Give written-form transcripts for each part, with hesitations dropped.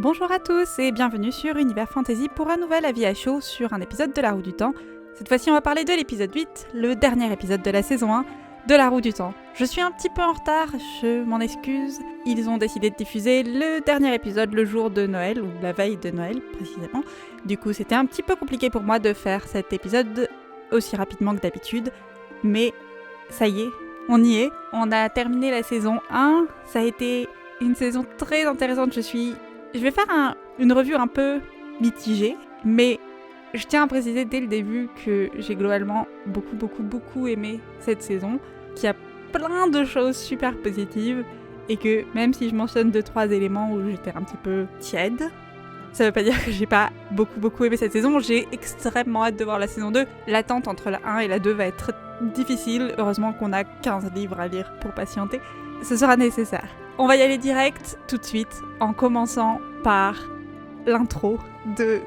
Bonjour à tous et bienvenue sur Univers Fantasy pour un nouvel avis à chaud sur un épisode de La Roue du Temps. Cette fois-ci on va parler de l'épisode 8, le dernier épisode de la saison 1 de La Roue du Temps. Je suis un petit peu en retard, je m'en excuse. Ils ont décidé de diffuser le dernier épisode le jour de Noël, ou la veille de Noël précisément. Du coup c'était un petit peu compliqué pour moi de faire cet épisode aussi rapidement que d'habitude. Mais ça y est, on y est. On a terminé la saison 1, ça a été une saison très intéressante. Je vais faire une review un peu mitigée, mais je tiens à préciser dès le début que j'ai globalement beaucoup aimé cette saison, qu'il y a plein de choses super positives, et que même si je mentionne 2-3 éléments où j'étais un petit peu tiède, ça veut pas dire que j'ai pas beaucoup aimé cette saison. J'ai extrêmement hâte de voir la saison 2. L'attente entre la 1 et la 2 va être difficile. Heureusement qu'on a 15 livres à lire pour patienter. Ce sera nécessaire. On va y aller direct tout de suite en commençant par l'intro de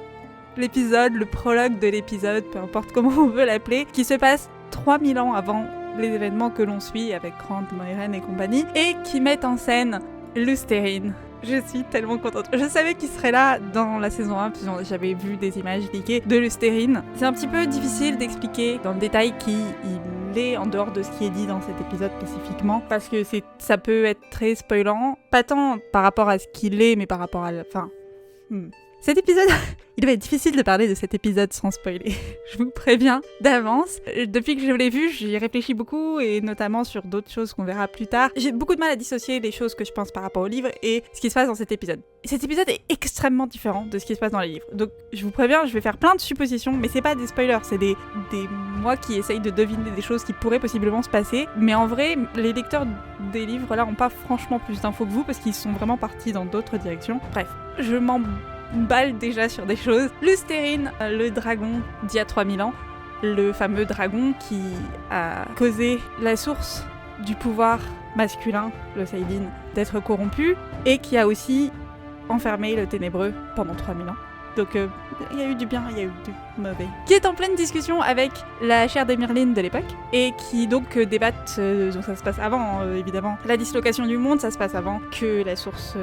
l'épisode, le prologue de l'épisode, peu importe comment on veut l'appeler, qui se passe 3000 ans avant les événements que l'on suit avec Grant, Moiraine et compagnie, et qui met en scène Lustérine. Je suis tellement contente. Je savais qu'il serait là dans la saison 1, puisque j'avais vu des images leakées de Lustérine. C'est un petit peu difficile d'expliquer dans le détail qui il est en dehors de ce qui est dit dans cet épisode spécifiquement, parce que ça peut être très spoilant, pas tant par rapport à ce qu'il est, mais par rapport à la fin. Cet épisode, il va être difficile de parler de cet épisode sans spoiler. Je vous préviens d'avance. Depuis que je l'ai vu, j'y réfléchis beaucoup, et notamment sur d'autres choses qu'on verra plus tard. J'ai beaucoup de mal à dissocier les choses que je pense par rapport au livre et ce qui se passe dans cet épisode. Cet épisode est extrêmement différent de ce qui se passe dans les livres. Donc je vous préviens, je vais faire plein de suppositions, mais c'est pas des spoilers, c'est des moi qui essayent de deviner des choses qui pourraient possiblement se passer. Mais en vrai, les lecteurs des livres là ont pas franchement plus d'infos que vous, parce qu'ils sont vraiment partis dans d'autres directions. Bref, je m'emballe déjà sur des choses. Lustérine, le dragon d'il y a 3000 ans, le fameux dragon qui a causé la source du pouvoir masculin, le Saidin, d'être corrompu, et qui a aussi enfermé le ténébreux pendant 3000 ans. Donc il y a eu du bien, il y a eu du mauvais. Qui est en pleine discussion avec la chaire des Myrlines de l'époque, et qui donc débattent, donc ça se passe avant évidemment, la dislocation du monde, ça se passe avant que la source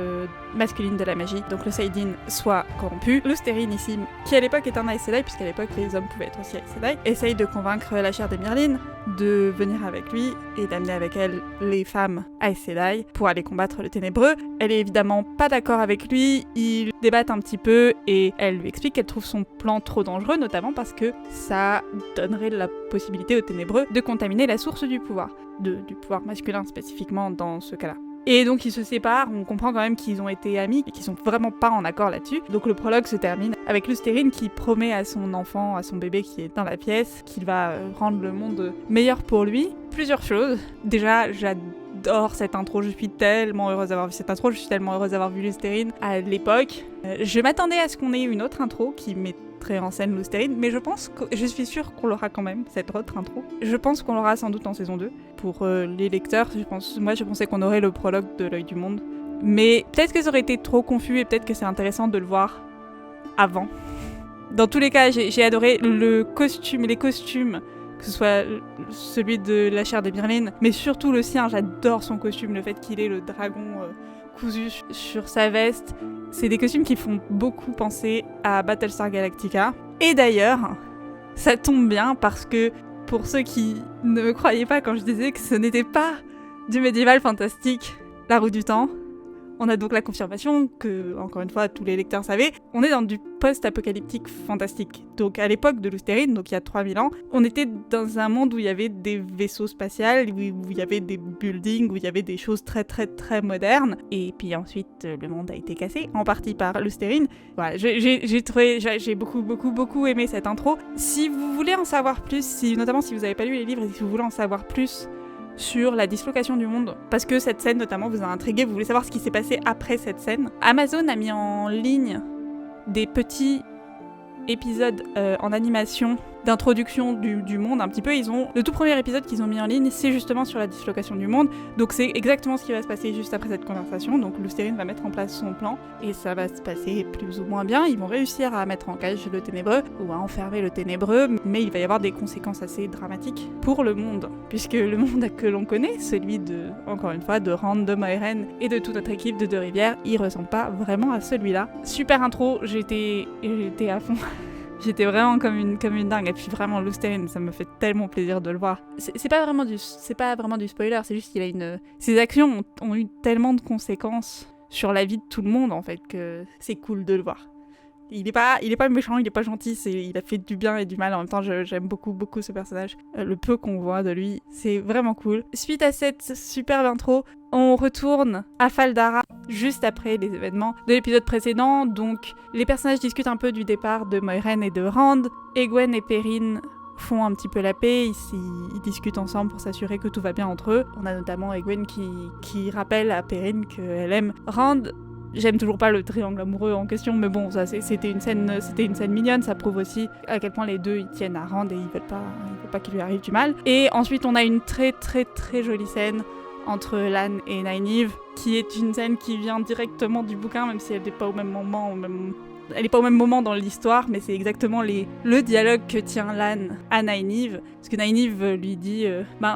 masculine de la magie, donc le Saidin, soit corrompu. Lustérine ici, qui à l'époque est un Aes Sedai, puisqu'à l'époque les hommes pouvaient être aussi Aes Sedai, essaye de convaincre la chaire des Myrlines de venir avec lui et d'amener avec elle les femmes Aes Sedai pour aller combattre le ténébreux. Elle est évidemment pas d'accord avec lui, ils débattent un petit peu et elle lui explique qu'elle trouve son plan trop dangereux, notamment parce que ça donnerait la possibilité aux ténébreux de contaminer la source du pouvoir, du pouvoir masculin spécifiquement dans ce cas-là. Et donc ils se séparent, on comprend quand même qu'ils ont été amis et qu'ils sont vraiment pas en accord là-dessus. Donc le prologue se termine avec Lustérine qui promet à son enfant, à son bébé qui est dans la pièce, qu'il va rendre le monde meilleur pour lui. Plusieurs choses. Déjà, j'adore cette intro, je suis tellement heureuse d'avoir vu cette intro, je suis tellement heureuse d'avoir vu Lustérine à l'époque. Je m'attendais à ce qu'on ait une autre intro qui mettrait en scène Lustérine, mais je suis sûre qu'on l'aura quand même, cette autre intro. Je pense qu'on l'aura sans doute en saison 2. Pour les lecteurs, je pensais qu'on aurait le prologue de l'œil du monde. Mais peut-être que ça aurait été trop confus, et peut-être que c'est intéressant de le voir avant. Dans tous les cas, j'ai adoré les costumes, que ce soit celui de la chaire des Myrlines, mais surtout le sien. J'adore son costume, le fait qu'il ait le dragon cousu sur sa veste. C'est des costumes qui font beaucoup penser à Battlestar Galactica. Et d'ailleurs, ça tombe bien parce que pour ceux qui ne me croyaient pas quand je disais que ce n'était pas du médiéval fantastique, La Roue du Temps, on a donc la confirmation que, encore une fois, tous les lecteurs savaient, on est dans du post-apocalyptique fantastique. Donc à l'époque de Lustérine, donc il y a 3000 ans, on était dans un monde où il y avait des vaisseaux spatiaux, où il y avait des buildings, où il y avait des choses très modernes. Et puis ensuite, le monde a été cassé, en partie par Lustérine. Voilà, j'ai beaucoup aimé cette intro. Si vous voulez en savoir plus, notamment si vous n'avez pas lu les livres et si vous voulez en savoir plus sur la dislocation du monde, parce que cette scène notamment vous a intrigué, vous voulez savoir ce qui s'est passé après cette scène. Amazon a mis en ligne des petits épisodes en animation d'introduction du monde un petit peu. Le tout premier épisode qu'ils ont mis en ligne, c'est justement sur la dislocation du monde. Donc c'est exactement ce qui va se passer juste après cette conversation. Donc Lustérin va mettre en place son plan et ça va se passer plus ou moins bien. Ils vont réussir à mettre en cage le ténébreux ou à enfermer le ténébreux, mais il va y avoir des conséquences assez dramatiques pour le monde, puisque le monde que l'on connaît, celui de, encore une fois, de Rand, de Moiraine et de toute notre équipe de Deux-Rivières, il ressemble pas vraiment à celui-là. Super intro, j'étais à fond. J'étais vraiment comme une dingue. Et puis vraiment, Lustérin, ça me fait tellement plaisir de le voir. C'est pas vraiment du spoiler, c'est juste qu'il a ses actions ont eu tellement de conséquences sur la vie de tout le monde, en fait, que c'est cool de le voir. Il est pas méchant, il est pas gentil, il a fait du bien et du mal en même temps. J'aime beaucoup ce personnage. Le peu qu'on voit de lui, c'est vraiment cool. Suite à cette superbe intro, on retourne à Fal Dara juste après les événements de l'épisode précédent. Donc les personnages discutent un peu du départ de Moiraine et de Rand. Egwene et Perrine font un petit peu la paix, ils discutent ensemble pour s'assurer que tout va bien entre eux. On a notamment Egwene qui rappelle à Perrine qu'elle aime Rand. J'aime toujours pas le triangle amoureux en question, mais bon, ça c'était une scène mignonne, ça prouve aussi à quel point les deux ils tiennent à Rand et ils veulent pas qu'il lui arrive du mal. Et ensuite on a une très très très jolie scène entre Lan et Nynaeve, qui est une scène qui vient directement du bouquin, même si elle n'est pas au même moment, elle n'est pas au même moment dans l'histoire, mais c'est exactement le dialogue que tient Lan à Nynaeve. Parce que Nynaeve lui dit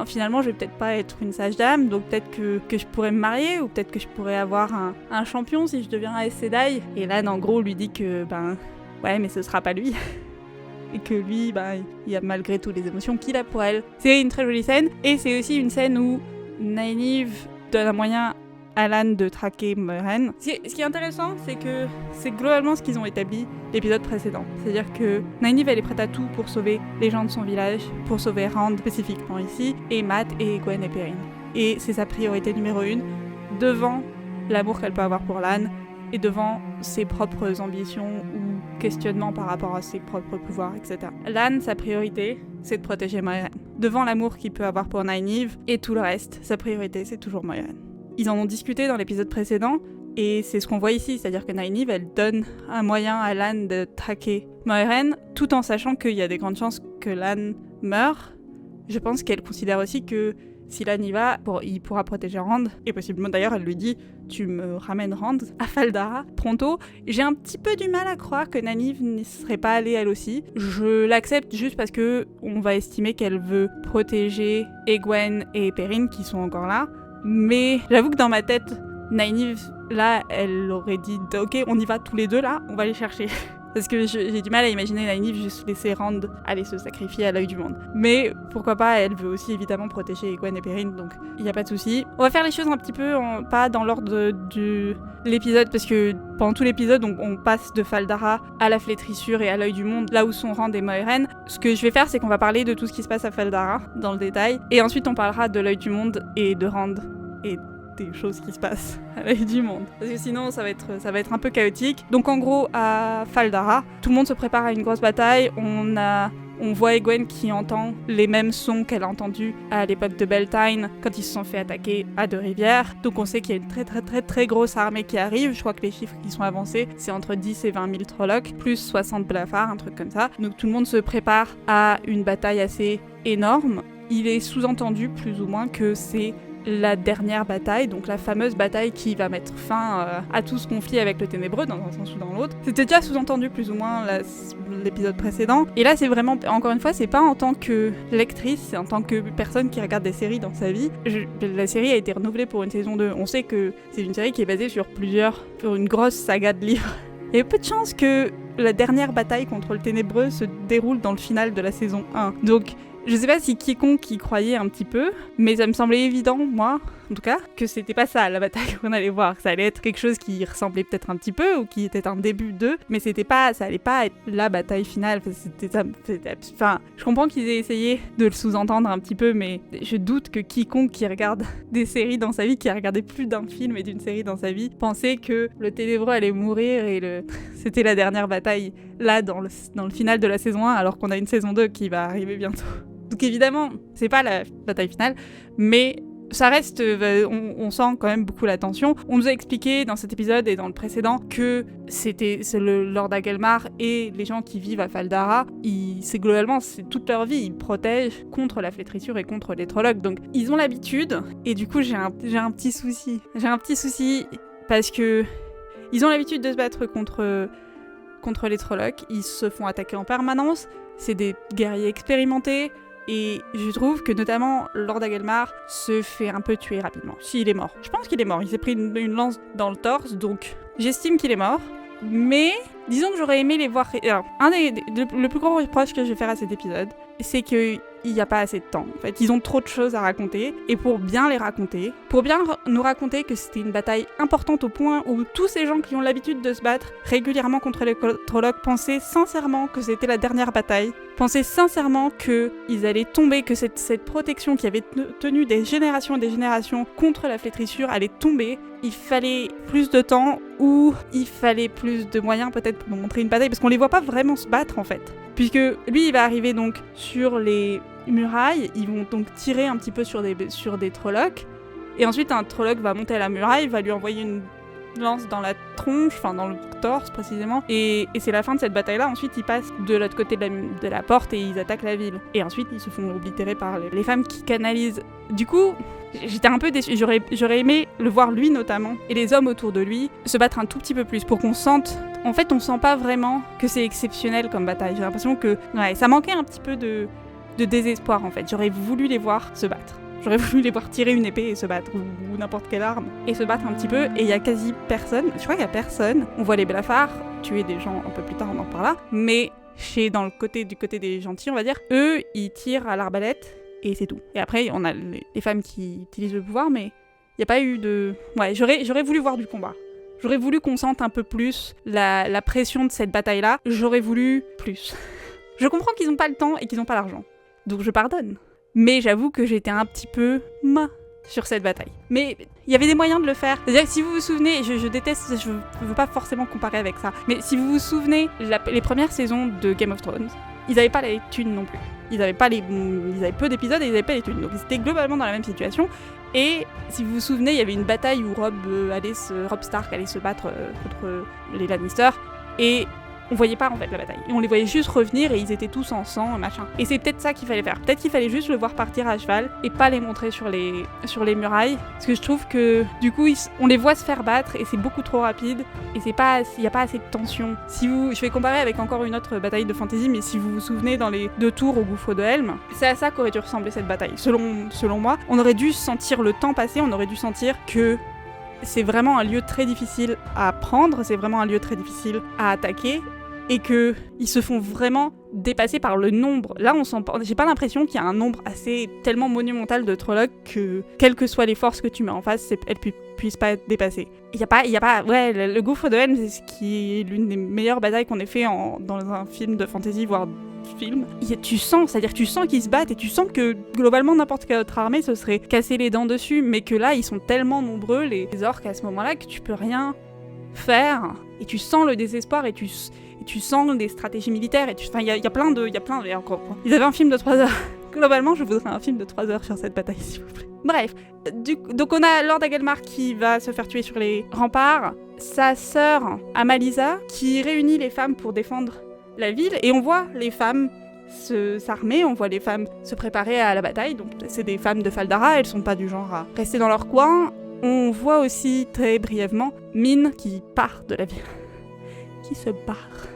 finalement, je vais peut-être pas être une sage dame, donc peut-être que je pourrais me marier, ou peut-être que je pourrais avoir un champion si je deviens Aes Sedai. Et Lan, en gros, lui dit que, ouais, mais ce sera pas lui. Et que lui, il a malgré tout les émotions qu'il a pour elle. C'est une très jolie scène, et c'est aussi une scène où Nynaeve donne un moyen à Lan de traquer Moiraine. Ce qui est intéressant, c'est que c'est globalement ce qu'ils ont établi l'épisode précédent. C'est-à-dire que Nynaeve, elle est prête à tout pour sauver les gens de son village, pour sauver Rand spécifiquement ici, et Mat et Egwene et Perrine. Et c'est sa priorité numéro 1, devant l'amour qu'elle peut avoir pour Lan, et devant ses propres ambitions ou questionnements par rapport à ses propres pouvoirs, etc. Lan, sa priorité, c'est de protéger Moiraine. Devant l'amour qu'il peut avoir pour Nynaeve, et tout le reste, sa priorité, c'est toujours Moiraine. Ils en ont discuté dans l'épisode précédent, et c'est ce qu'on voit ici, c'est-à-dire que Nynaeve, elle donne un moyen à Lan de traquer Moiraine, tout en sachant qu'il y a des grandes chances que Lan meure. Je pense qu'elle considère aussi que si Lan y va, il pourra protéger Rand, et possiblement d'ailleurs, elle lui dit « Tu me ramènes Rand à Fal Dara, pronto ». J'ai un petit peu du mal à croire que Nynaeve n'y serait pas allée elle aussi. Je l'accepte juste parce que on va estimer qu'elle veut protéger Egwene et Perrine, qui sont encore là. Mais j'avoue que dans ma tête, Nynaeve, là, elle aurait dit « Ok, on y va tous les deux, là, on va les chercher ». Parce que j'ai du mal à imaginer Nynaeve juste laisser Rand aller se sacrifier à l'œil du monde. Mais pourquoi pas, elle veut aussi évidemment protéger Egwene et Perrine, donc il n'y a pas de souci. On va faire les choses un petit peu pas dans l'ordre de l'épisode, parce que pendant tout l'épisode, on passe de Fal Dara à la flétrissure et à l'œil du monde, là où sont Rand et Moiraine. Ce que je vais faire, c'est qu'on va parler de tout ce qui se passe à Fal Dara, dans le détail, et ensuite on parlera de l'œil du monde et de Rand, et des choses qui se passent à l'œil du monde. Parce que sinon, ça va être un peu chaotique. Donc en gros, à Fal Dara, tout le monde se prépare à une grosse bataille. On voit Egwene qui entend les mêmes sons qu'elle a entendus à l'époque de Beltane, quand ils se sont fait attaquer à Deux-Rivières. Donc on sait qu'il y a une très très très très grosse armée qui arrive. Je crois que les chiffres qui sont avancés, c'est entre 10 et 20 000 Trollocs, plus 60 Blafards, un truc comme ça. Donc tout le monde se prépare à une bataille assez énorme. Il est sous-entendu, plus ou moins, que c'est la dernière bataille, donc la fameuse bataille qui va mettre fin à tout ce conflit avec le Ténébreux, dans un sens ou dans l'autre. C'était déjà sous-entendu plus ou moins l'épisode précédent. Et là, c'est vraiment, encore une fois, c'est pas en tant que lectrice, c'est en tant que personne qui regarde des séries dans sa vie. La série a été renouvelée pour une saison 2. On sait que c'est une série qui est basée sur une grosse saga de livres. Il y a peu de chances que la dernière bataille contre le Ténébreux se déroule dans le final de la saison 1. Donc, je sais pas si quiconque y croyait un petit peu, mais ça me semblait évident, moi, en tout cas, que c'était pas ça la bataille qu'on allait voir, que ça allait être quelque chose qui ressemblait peut-être un petit peu, ou qui était un début d'eux, mais ça allait pas être la bataille finale, je comprends qu'ils aient essayé de le sous-entendre un petit peu, mais je doute que quiconque qui regarde des séries dans sa vie, qui a regardé plus d'un film et d'une série dans sa vie, pensait que le Ténébreux allait mourir et c'était la dernière bataille, là, dans le final de la saison 1, alors qu'on a une saison 2 qui va arriver bientôt. Donc évidemment, c'est pas la bataille finale, mais ça reste, on sent quand même beaucoup la tension. On nous a expliqué dans cet épisode et dans le précédent que c'est le Lord Agelmar et les gens qui vivent à Fal Dara, c'est globalement, c'est toute leur vie, ils protègent contre la flétrissure et contre les Trollocs. Donc ils ont l'habitude, et du coup j'ai un petit souci. J'ai un petit souci parce que ils ont l'habitude de se battre contre les Trollocs, ils se font attaquer en permanence, c'est des guerriers expérimentés. Et je trouve que notamment Lord Agelmar se fait un peu tuer rapidement. S'il est mort. Je pense qu'il est mort. Il s'est pris une lance dans le torse, donc j'estime qu'il est mort. Mais disons que j'aurais aimé les voir... Alors, le plus gros reproche que je vais faire à cet épisode, c'est qu'il n'y a pas assez de temps. En fait, ils ont trop de choses à raconter. Et pour bien les raconter, pour bien nous raconter que c'était une bataille importante au point où tous ces gens qui ont l'habitude de se battre régulièrement contre les Trollocs pensaient sincèrement que c'était la dernière bataille, pensaient sincèrement qu'ils allaient tomber, que cette protection qui avait tenu des générations et des générations contre la flétrissure allait tomber. Il fallait plus de temps ou il fallait plus de moyens peut-être pour nous montrer une bataille, parce qu'on les voit pas vraiment se battre en fait. Puisque lui il va arriver donc sur les murailles, ils vont donc tirer un petit peu sur des Trollocs, et ensuite un Trolloc va monter à la muraille, va lui envoyer une lance dans la tronche, enfin dans le torse précisément, et c'est la fin de cette bataille-là. Ensuite ils passent de l'autre côté de la porte et ils attaquent la ville. Et ensuite ils se font oblitérer par les femmes qui canalisent. Du coup, j'étais un peu déçue, j'aurais aimé le voir lui notamment, et les hommes autour de lui, se battre un tout petit peu plus, pour qu'on sente... En fait on sent pas vraiment que c'est exceptionnel comme bataille, j'ai l'impression que ça manquait un petit peu de désespoir en fait. J'aurais voulu les voir se battre. J'aurais voulu les voir tirer une épée et se battre, ou n'importe quelle arme, et se battre un petit peu, et il y a quasi personne, je crois qu'il y a personne. On voit les blafards tuer des gens un peu plus tard, on en reparlera, mais du côté des gentils, on va dire, eux, ils tirent à l'arbalète, et c'est tout. Et après, on a les femmes qui utilisent le pouvoir, mais il n'y a pas eu de... Ouais, j'aurais voulu voir du combat. J'aurais voulu qu'on sente un peu plus la pression de cette bataille-là, j'aurais voulu plus. Je comprends qu'ils n'ont pas le temps et qu'ils n'ont pas l'argent, donc je pardonne. Mais j'avoue que j'étais un petit peu sur cette bataille. Mais il y avait des moyens de le faire. C'est-à-dire que si vous vous souvenez, je déteste, je veux pas forcément comparer avec ça, mais si vous vous souvenez, les premières saisons de Game of Thrones, ils n'avaient pas les thunes non plus. Ils avaient peu d'épisodes et ils n'avaient pas les thunes. Donc ils étaient globalement dans la même situation. Et si vous vous souvenez, il y avait une bataille où Robb Stark allait se battre contre les Lannister. Et on voyait pas en fait la bataille. Et on les voyait juste revenir et ils étaient tous en sang, machin. Et c'est peut-être ça qu'il fallait faire. Peut-être qu'il fallait juste le voir partir à cheval et pas les montrer sur les murailles. Parce que je trouve que du coup, on les voit se faire battre et c'est beaucoup trop rapide. Et il n'y a pas assez de tension. Je vais comparer avec encore une autre bataille de fantasy, mais si vous vous souvenez dans les 2 tours au gouffre de Helm, c'est à ça qu'aurait dû ressembler cette bataille. Selon moi, on aurait dû sentir le temps passer, on aurait dû sentir que c'est vraiment un lieu très difficile à prendre, c'est vraiment un lieu très difficile à attaquer, et qu'ils se font vraiment dépasser par le nombre. Là, j'ai pas l'impression qu'il y a un nombre tellement monumental de Trollocs que, quelles que soient les forces que tu mets en face, elles puissent pas être dépassées. Il y a pas, le gouffre de Helm, c'est ce qui est l'une des meilleures batailles qu'on ait fait dans un film de fantasy, voire film. Tu sens qu'ils se battent et tu sens que globalement n'importe quelle autre armée se serait cassé les dents dessus, mais que là, ils sont tellement nombreux, les orques à ce moment-là, que tu peux rien faire. Et tu sens le désespoir et tu sens des stratégies militaires, il y a plein de... Ils avaient un film de 3 heures. Globalement, je voudrais un film de 3 heures sur cette bataille, s'il vous plaît. Bref, donc on a Lord Agelmar qui va se faire tuer sur les remparts, sa sœur Amalisa qui réunit les femmes pour défendre la ville, et on voit les femmes s'armer, on voit les femmes se préparer à la bataille, donc c'est des femmes de Fal Dara, elles sont pas du genre à rester dans leur coin. On voit aussi très brièvement Min qui part de la ville, qui se barre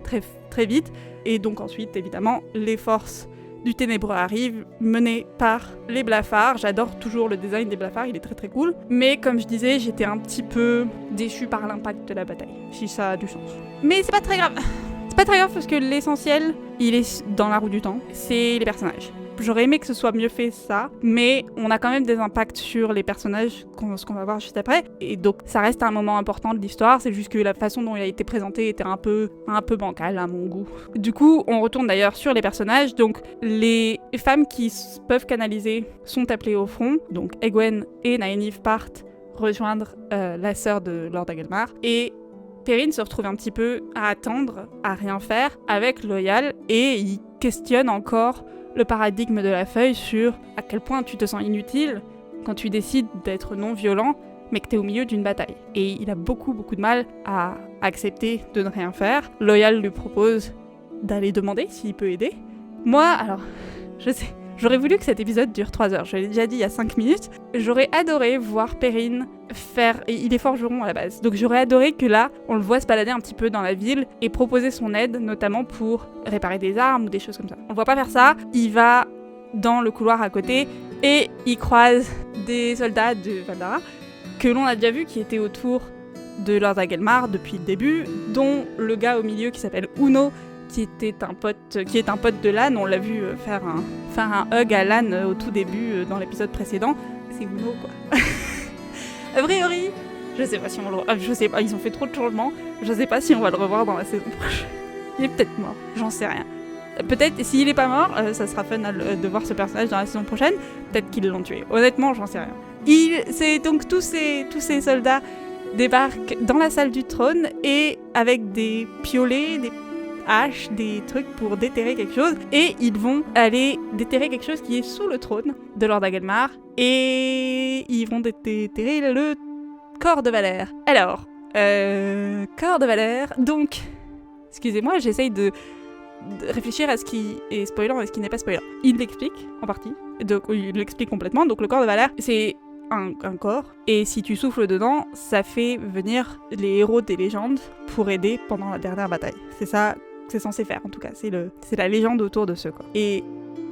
très, très vite. Et donc ensuite, évidemment, les forces du Ténébreux arrivent, menées par les blafards. J'adore toujours le design des blafards, il est très très cool. Mais comme je disais, j'étais un petit peu déçue par l'impact de la bataille, si ça a du sens. Mais c'est pas très grave. C'est pas très grave parce que l'essentiel, il est dans la roue du temps, c'est les personnages. J'aurais aimé que ce soit mieux fait ça, mais on a quand même des impacts sur les personnages, ce qu'on va voir juste après. Et donc ça reste un moment important de l'histoire, c'est juste que la façon dont il a été présenté était un peu bancale à mon goût. Du coup, on retourne d'ailleurs sur les personnages. Donc les femmes qui peuvent canaliser sont appelées au front. Donc Egwene et Nynaeve partent rejoindre la sœur de Lord Agelmar. Et Perrin se retrouve un petit peu à attendre, à rien faire avec Loial, et il questionne encore le paradigme de la feuille sur à quel point tu te sens inutile quand tu décides d'être non violent, mais que t'es au milieu d'une bataille. Et il a beaucoup de mal à accepter de ne rien faire. Loyal lui propose d'aller demander s'il peut aider. Moi, alors, je sais, j'aurais voulu que cet épisode dure 3 heures. Je l'ai déjà dit il y a 5 minutes. J'aurais adoré voir Perrine faire... Il est forgeron à la base. Donc j'aurais adoré que là, on le voit se balader un petit peu dans la ville et proposer son aide, notamment pour réparer des armes ou des choses comme ça. On le voit pas faire ça. Il va dans le couloir à côté et il croise des soldats de Valdara que l'on a déjà vu qui étaient autour de Lord Agelmar depuis le début, dont le gars au milieu qui s'appelle Uno, qui est un pote de Lan. On l'a vu faire un hug à Lan au tout début dans l'épisode précédent. C'est Uno, quoi. A priori, je sais pas si on le... je sais pas, ils ont fait trop de changements. Je sais pas si on va le revoir dans la saison prochaine. Il est peut-être mort, j'en sais rien. Peut-être, s'il est pas mort, ça sera fun de voir ce personnage dans la saison prochaine. Peut-être qu'ils l'ont tué. Honnêtement, j'en sais rien. C'est donc tous ces soldats débarquent dans la salle du trône et avec des piolets, des haches, des trucs pour déterrer quelque chose, et ils vont aller déterrer quelque chose qui est sous le trône de Lord Agelmar, et ils vont déterrer le corps de Valère. Alors, corps de Valère, donc, excusez-moi, j'essaye de réfléchir à ce qui est spoilant et ce qui n'est pas spoilant. Il l'explique, en partie, donc il l'explique complètement, donc le corps de Valère, c'est un corps, et si tu souffles dedans, ça fait venir les héros des légendes pour aider pendant la dernière bataille. C'est ça que c'est censé faire, en tout cas. C'est la légende autour de ce corps. Et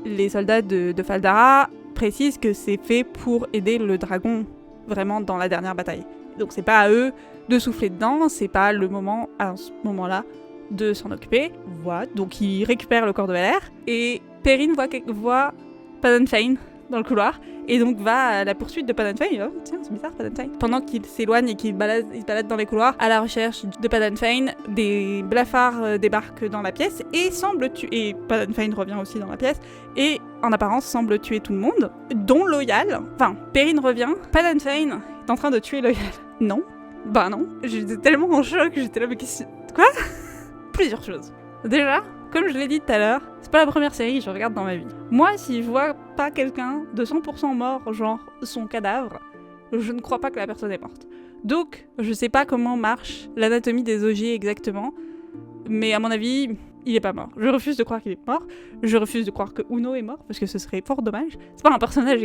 les soldats de Faldara précisent que c'est fait pour aider le dragon vraiment dans la dernière bataille. Donc c'est pas à eux de souffler dedans, c'est pas le moment, à ce moment-là, de s'en occuper. Voilà, donc ils récupèrent le corps de Valère, et Perrine voit Padanfain dans le couloir, et donc va à la poursuite de Padanfain. Oh, tiens, c'est bizarre, Padanfain. Pendant qu'il s'éloigne et qu'il se balade dans les couloirs à la recherche de Padanfain, des blafards débarquent dans la pièce et semblent tuer... Et Padanfain revient aussi dans la pièce, et en apparence semble tuer tout le monde, dont Loyal. Enfin, Perrine revient, Padanfain est en train de tuer Loyal. Non. Bah non. J'étais tellement en choc, j'étais là, mais qu'est-ce... Quoi? Plusieurs choses. Déjà, comme je l'ai dit tout à l'heure, c'est pas la première série que je regarde dans ma vie. Moi, si je vois pas quelqu'un de 100% mort, genre son cadavre, je ne crois pas que la personne est morte. Donc, je sais pas comment marche l'anatomie des ogiers exactement, mais à mon avis, il est pas mort. Je refuse de croire qu'il est mort. Je refuse de croire que Uno est mort, parce que ce serait fort dommage. C'est pas un personnage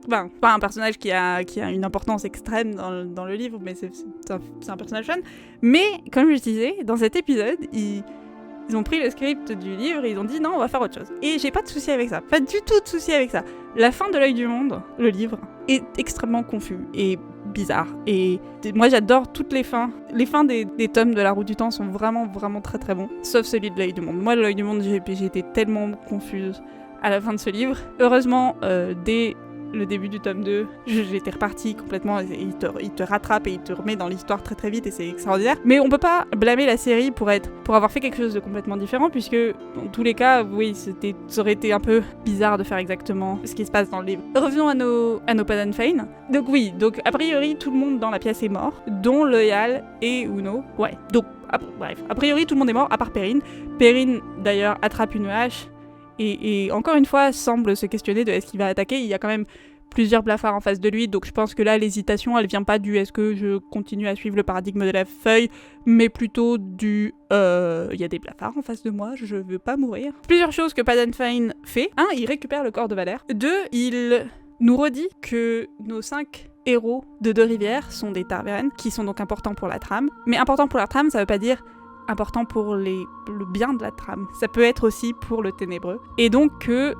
pas un personnage qui a une importance extrême dans le livre, mais c'est un personnage fun. Mais, comme je disais, dans cet épisode, ils ont pris le script du livre et ils ont dit non, on va faire autre chose. Et j'ai pas de souci avec ça, pas du tout de souci avec ça. La fin de l'œil du monde, le livre, est extrêmement confus et bizarre. Et moi j'adore toutes les fins. Les fins des tomes de la Roue du Temps sont vraiment très très bons, sauf celui de l'œil du monde. Moi, l'œil du monde, j'ai été tellement confuse à la fin de ce livre. Heureusement, dès le début du tome 2, j'étais repartie complètement, et il te rattrape et il te remet dans l'histoire très très vite, et c'est extraordinaire. Mais on peut pas blâmer la série pour avoir fait quelque chose de complètement différent, puisque dans tous les cas, oui, ça aurait été un peu bizarre de faire exactement ce qui se passe dans le livre. Revenons à nos Padanfain. Donc oui, donc a priori tout le monde dans la pièce est mort, dont Loyal et Uno. Ouais, donc bref, a priori tout le monde est mort, à part Perrine. Perrine d'ailleurs attrape une hache, et encore une fois, semble se questionner de est-ce qu'il va attaquer. Il y a quand même plusieurs blafards en face de lui, donc je pense que là, l'hésitation, elle vient pas du est-ce que je continue à suivre le paradigme de la feuille, mais plutôt du il y a des blafards en face de moi, je veux pas mourir. Plusieurs choses que Padanfain fait. 1, il récupère le corps de Valère. 2, il nous redit que nos 5 héros de Deux-Rivières sont des Tarvérennes, qui sont donc importants pour la trame. Mais important pour la trame, ça veut pas dire important pour le bien de la trame. Ça peut être aussi pour le ténébreux. Et donc que,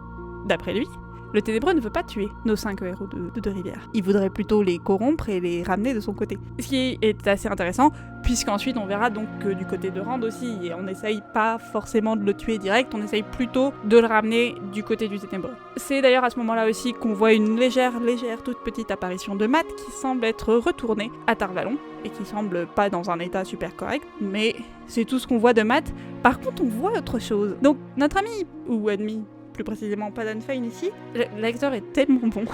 d'après lui, le ténébreux ne veut pas tuer nos 5 héros de Deux-Rivières. Il voudrait plutôt les corrompre et les ramener de son côté. Ce qui est assez intéressant, puisqu'ensuite on verra donc que du côté de Rand aussi, et on n'essaye pas forcément de le tuer direct, on essaye plutôt de le ramener du côté du ténébreux. C'est d'ailleurs à ce moment-là aussi qu'on voit une légère, toute petite apparition de Mat qui semble être retournée à Tar-Valon, et qui semble pas dans un état super correct, mais c'est tout ce qu'on voit de Mat. Par contre, on voit autre chose. Donc notre ami, ou ennemi, plus précisément Padanfain ici, l'acteur est tellement bon.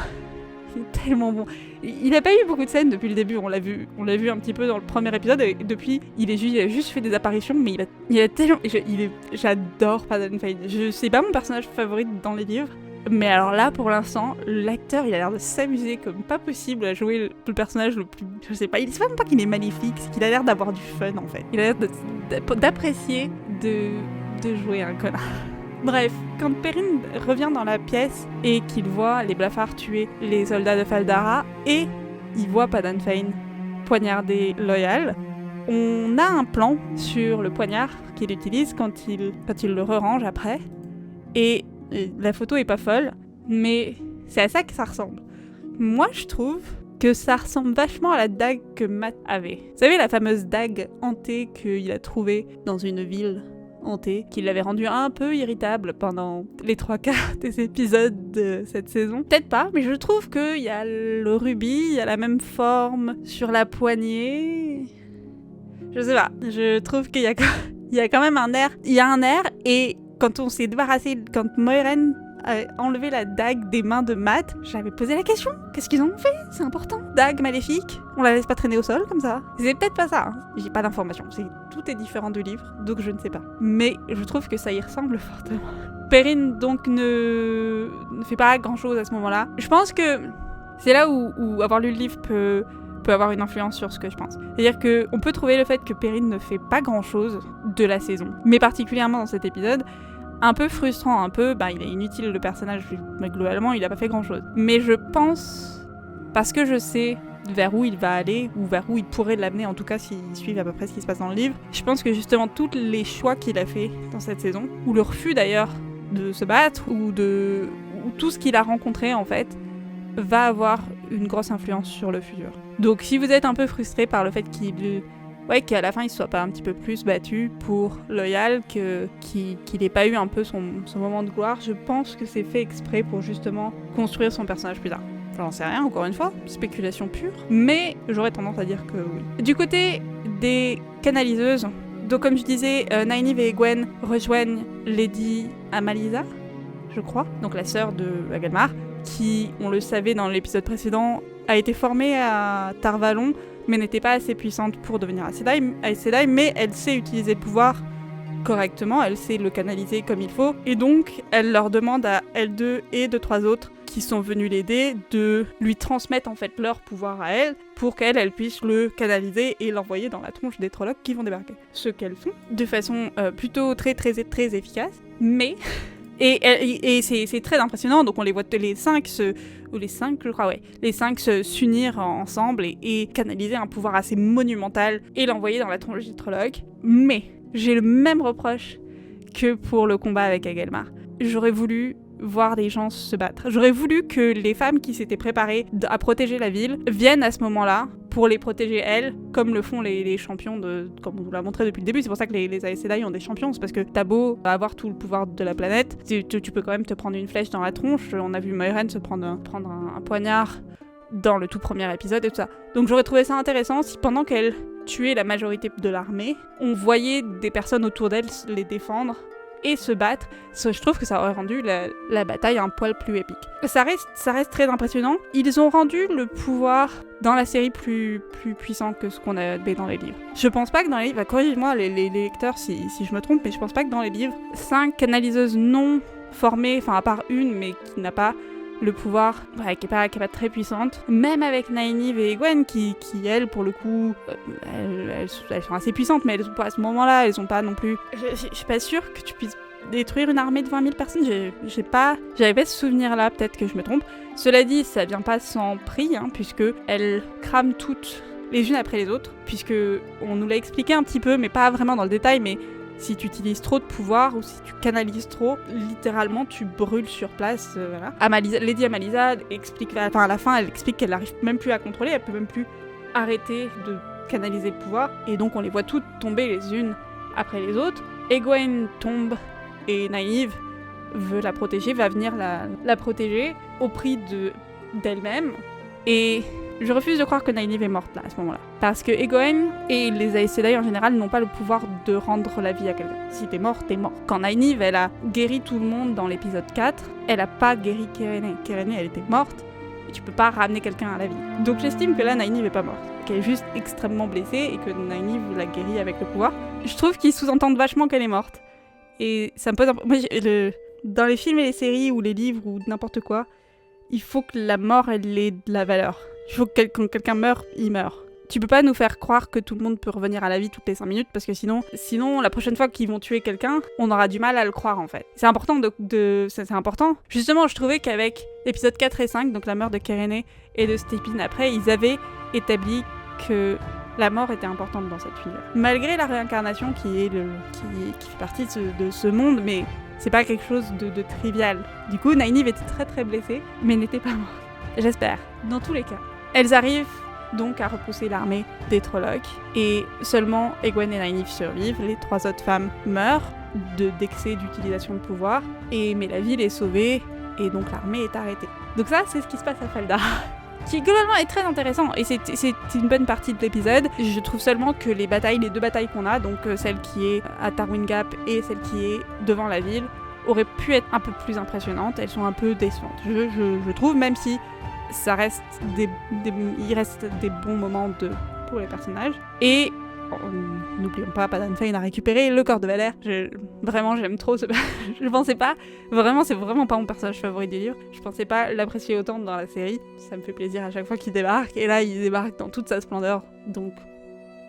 Il est tellement bon. Il n'a pas eu beaucoup de scènes depuis le début, on l'a vu un petit peu dans le premier épisode, et depuis, il a juste fait des apparitions, mais il a tellement... J'adore Padanfain. C'est pas mon personnage favori dans les livres, Mais alors là, pour l'instant, l'acteur, il a l'air de s'amuser comme pas possible à jouer le personnage le plus... Je sais pas, il sait même pas qu'il est maléfique, c'est qu'il a l'air d'avoir du fun en fait. Il a l'air d'apprécier de jouer un connard. Bref, quand Perrin revient dans la pièce et qu'il voit les Blafards tuer les soldats de Faldara et il voit Padan Fain poignarder Loial, on a un plan sur le poignard qu'il utilise quand il le re-range après. Et la photo est pas folle, mais c'est à ça que ça ressemble. Moi, je trouve que ça ressemble vachement à la dague que Matt avait. Vous savez, la fameuse dague hantée qu'il a trouvée dans une ville hantée, qui l'avait rendu un peu irritable pendant les 3/4 des épisodes de cette saison. Peut-être pas, mais je trouve qu'il y a le rubis, il y a la même forme sur la poignée. Je sais pas, je trouve qu'il y a quand même un air. Il y a un air, et quand on s'est débarrassé, quand Moiraine a enlevé la dague des mains de Matt, j'avais posé la question. Qu'est-ce qu'ils en ont fait? C'est important. Dague maléfique, on la laisse pas traîner au sol comme ça. C'est peut-être pas ça, hein. J'ai pas d'informations. Tout est différent du livre, donc je ne sais pas. Mais je trouve que ça y ressemble fortement. Perrin donc ne fait pas grand-chose à ce moment-là. Je pense que c'est là où avoir lu le livre peut avoir une influence sur ce que je pense. C'est-à-dire qu'on peut trouver le fait que Perrin ne fait pas grand-chose de la saison, mais particulièrement dans cet épisode, un peu frustrant, il est inutile le personnage, mais globalement il a pas fait grand-chose. Mais je pense, parce que je sais vers où il va aller, ou vers où il pourrait l'amener, en tout cas s'il suit à peu près ce qui se passe dans le livre, je pense que justement tous les choix qu'il a fait dans cette saison, ou le refus d'ailleurs de se battre, ou tout ce qu'il a rencontré en fait, va avoir une grosse influence sur le futur. Donc si vous êtes un peu frustré par le fait qu'à la fin il se soit pas un petit peu plus battu pour Loial, qu'il ait pas eu un peu son moment de gloire, je pense que c'est fait exprès pour justement construire son personnage plus tard. J'en sais rien, encore une fois, spéculation pure, mais j'aurais tendance à dire que oui. Du côté des canaliseuses, donc comme je disais, Nynaeve et Egwene rejoignent Lady Amalisa, je crois, donc la sœur de Agelmar, qui, on le savait dans l'épisode précédent, a été formée à Tar-Valon, mais n'était pas assez puissante pour devenir Aes Sedai, mais elle sait utiliser le pouvoir correctement, elle sait le canaliser comme il faut, et donc elle leur demande à L2 et 2-3 autres qui sont venus l'aider de lui transmettre en fait leur pouvoir à elle, pour qu'elle puisse le canaliser et l'envoyer dans la tronche des Trollocs qui vont débarquer. Ce qu'elles font de façon plutôt très très très efficace, mais... Et c'est très impressionnant, donc on les voit les 5 s'unir ensemble et canaliser un pouvoir assez monumental et l'envoyer dans la tronche des Trollocs. Mais j'ai le même reproche que pour le combat avec Agelmar. J'aurais voulu voir des gens se battre. J'aurais voulu que les femmes qui s'étaient préparées à protéger la ville viennent à ce moment-là pour les protéger elles, comme le font les champions, comme on vous l'a montré depuis le début. C'est pour ça que les Aes Sedai ont des champions, c'est parce que t'as beau avoir tout le pouvoir de la planète, tu peux quand même te prendre une flèche dans la tronche. On a vu Moiraine se prendre un poignard dans le tout premier épisode et tout ça. Donc j'aurais trouvé ça intéressant si pendant qu'elle tuait la majorité de l'armée, on voyait des personnes autour d'elle les défendre et se battre. Je trouve que ça aurait rendu la bataille un poil plus épique. Ça reste très impressionnant. Ils ont rendu le pouvoir dans la série plus puissant que ce qu'on avait dans les livres. Je pense pas que dans les livres, corrigez-moi les lecteurs si je me trompe, mais je pense pas que dans les livres, 5 canaliseuses non formées, enfin à part une, mais qui n'a pas le pouvoir, qui est pas très puissante, même avec Nynaeve et Egwene qui elles pour le coup elles sont assez puissantes, mais elles ont pas à ce moment-là, elles ont pas non plus. Je suis pas sûre que tu puisses détruire une armée de 20 000 personnes. J'avais pas ce souvenir là, peut-être que je me trompe. Cela dit, ça vient pas sans prix, puisque elles crament toutes les unes après les autres, puisque on nous l'a expliqué un petit peu, mais pas vraiment dans le détail, mais si tu utilises trop de pouvoir ou si tu canalises trop, littéralement tu brûles sur place. Voilà. Lady Amalisa explique, à la fin, elle explique qu'elle n'arrive même plus à contrôler, elle peut même plus arrêter de canaliser le pouvoir, et donc on les voit toutes tomber les unes après les autres. Egwene tombe et Nynaeve veut la protéger, va venir la protéger au prix d'elle-même, et je refuse de croire que Nynaeve est morte là, à ce moment-là. Parce que Egwene et les Aes Sedai en général n'ont pas le pouvoir de rendre la vie à quelqu'un. Si t'es mort, t'es mort. Quand Nynaeve, elle a guéri tout le monde dans l'épisode 4, elle a pas guéri Kerene. Kerene, elle était morte, et tu peux pas ramener quelqu'un à la vie. Donc j'estime que là, Nynaeve est pas morte. Qu'elle est juste extrêmement blessée, et que Nynaeve l'a guérie avec le pouvoir. Je trouve qu'ils sous-entendent vachement qu'elle est morte. Et ça me pose un peu... Dans les films et les séries ou les livres ou n'importe quoi, il faut que la mort, elle ait de la valeur. Il faut que quand quelqu'un meurt, il meurt. Tu peux pas nous faire croire que tout le monde peut revenir à la vie toutes les 5 minutes parce que sinon la prochaine fois qu'ils vont tuer quelqu'un, on aura du mal à le croire en fait. C'est important c'est important. Justement, je trouvais qu'avec l'épisode 4 et 5, donc la mort de Kerene et de Stepin après, ils avaient établi que la mort était importante dans cet univers. Malgré la réincarnation qui fait partie de ce monde, mais c'est pas quelque chose de trivial. Du coup, Nynaeve était très très blessée, mais n'était pas morte. J'espère. Dans tous les cas. Elles arrivent donc à repousser l'armée des Trollocs, et seulement Egwene et Nynaeve survivent, les 3 autres femmes meurent d'excès d'utilisation de pouvoir, mais la ville est sauvée, et donc l'armée est arrêtée. Donc ça, c'est ce qui se passe à Faldar, qui globalement est très intéressant, et c'est une bonne partie de l'épisode. Je trouve seulement que les 2 batailles qu'on a, donc celle qui est à Tarwyn Gap et celle qui est devant la ville, auraient pu être un peu plus impressionnantes, elles sont un peu décevantes, je trouve, même si ça reste il reste des bons moments pour les personnages. Et n'oublions pas, Padan Fain a récupéré le corps de Valère. Vraiment, j'aime trop ce je pensais pas, vraiment, c'est vraiment pas mon personnage favori du livre. Je pensais pas l'apprécier autant dans la série. Ça me fait plaisir à chaque fois qu'il débarque. Et là, il débarque dans toute sa splendeur. Donc,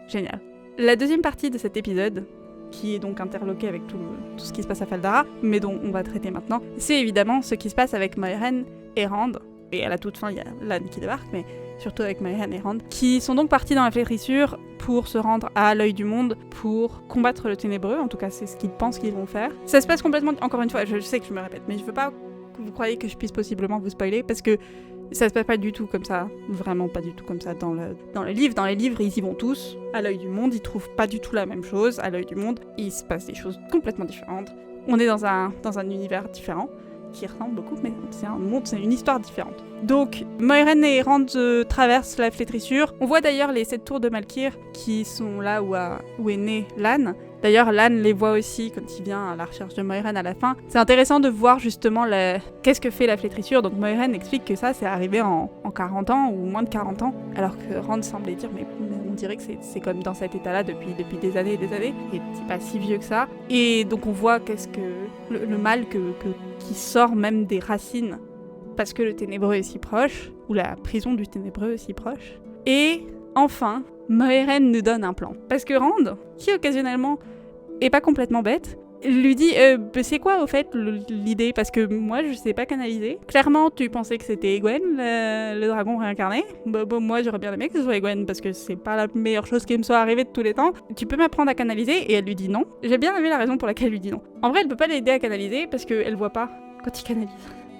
génial. La deuxième partie de cet épisode, qui est donc interloquée avec tout ce qui se passe à Faldara, mais dont on va traiter maintenant, c'est évidemment ce qui se passe avec Moiraine et Rand. Et à la toute fin, il y a Lan qui débarque, mais surtout avec Moiraine et Rand, qui sont donc partis dans la flétrissure pour se rendre à l'œil du monde, pour combattre le ténébreux, en tout cas c'est ce qu'ils pensent qu'ils vont faire. Ça se passe complètement, encore une fois, je sais que je me répète, mais je veux pas que vous croyez que je puisse possiblement vous spoiler, parce que ça se passe pas du tout comme ça, vraiment pas du tout comme ça dans le livre. Dans les livres, ils y vont tous, à l'œil du monde, ils trouvent pas du tout la même chose, à l'œil du monde, il se passe des choses complètement différentes. On est dans un univers différent, qui ressemble beaucoup, mais c'est un monde, c'est une histoire différente. Donc, Moiraine et Rand traversent la flétrissure. On voit d'ailleurs les 7 tours de Malkyr qui sont là où est né Lan. D'ailleurs, Lan les voit aussi quand il vient à la recherche de Moiraine à la fin. C'est intéressant de voir justement qu'est-ce que fait la flétrissure. Donc Moiraine explique que ça, c'est arrivé en 40 ans ou moins de 40 ans, alors que Rand semblait dire mais on dirait que c'est comme dans cet état-là depuis des années et des années, et c'est pas si vieux que ça. Et donc on voit qu'est-ce que le mal qui sort même des racines, parce que le ténébreux est si proche, ou la prison du ténébreux est si proche. Et enfin, Moiraine nous donne un plan. Parce que Rand, qui occasionnellement est pas complètement bête, lui dit c'est quoi au fait l'idée, parce que moi je sais pas canaliser. Clairement tu pensais que c'était Egwene, le dragon réincarné. Moi j'aurais bien aimé que ce soit Egwene parce que c'est pas la meilleure chose qui me soit arrivée de tous les temps. Tu peux m'apprendre à canaliser? Et elle lui dit non. J'ai bien aimé la raison pour laquelle elle lui dit non. En vrai elle peut pas l'aider à canaliser parce qu'elle voit pas quand il canalise.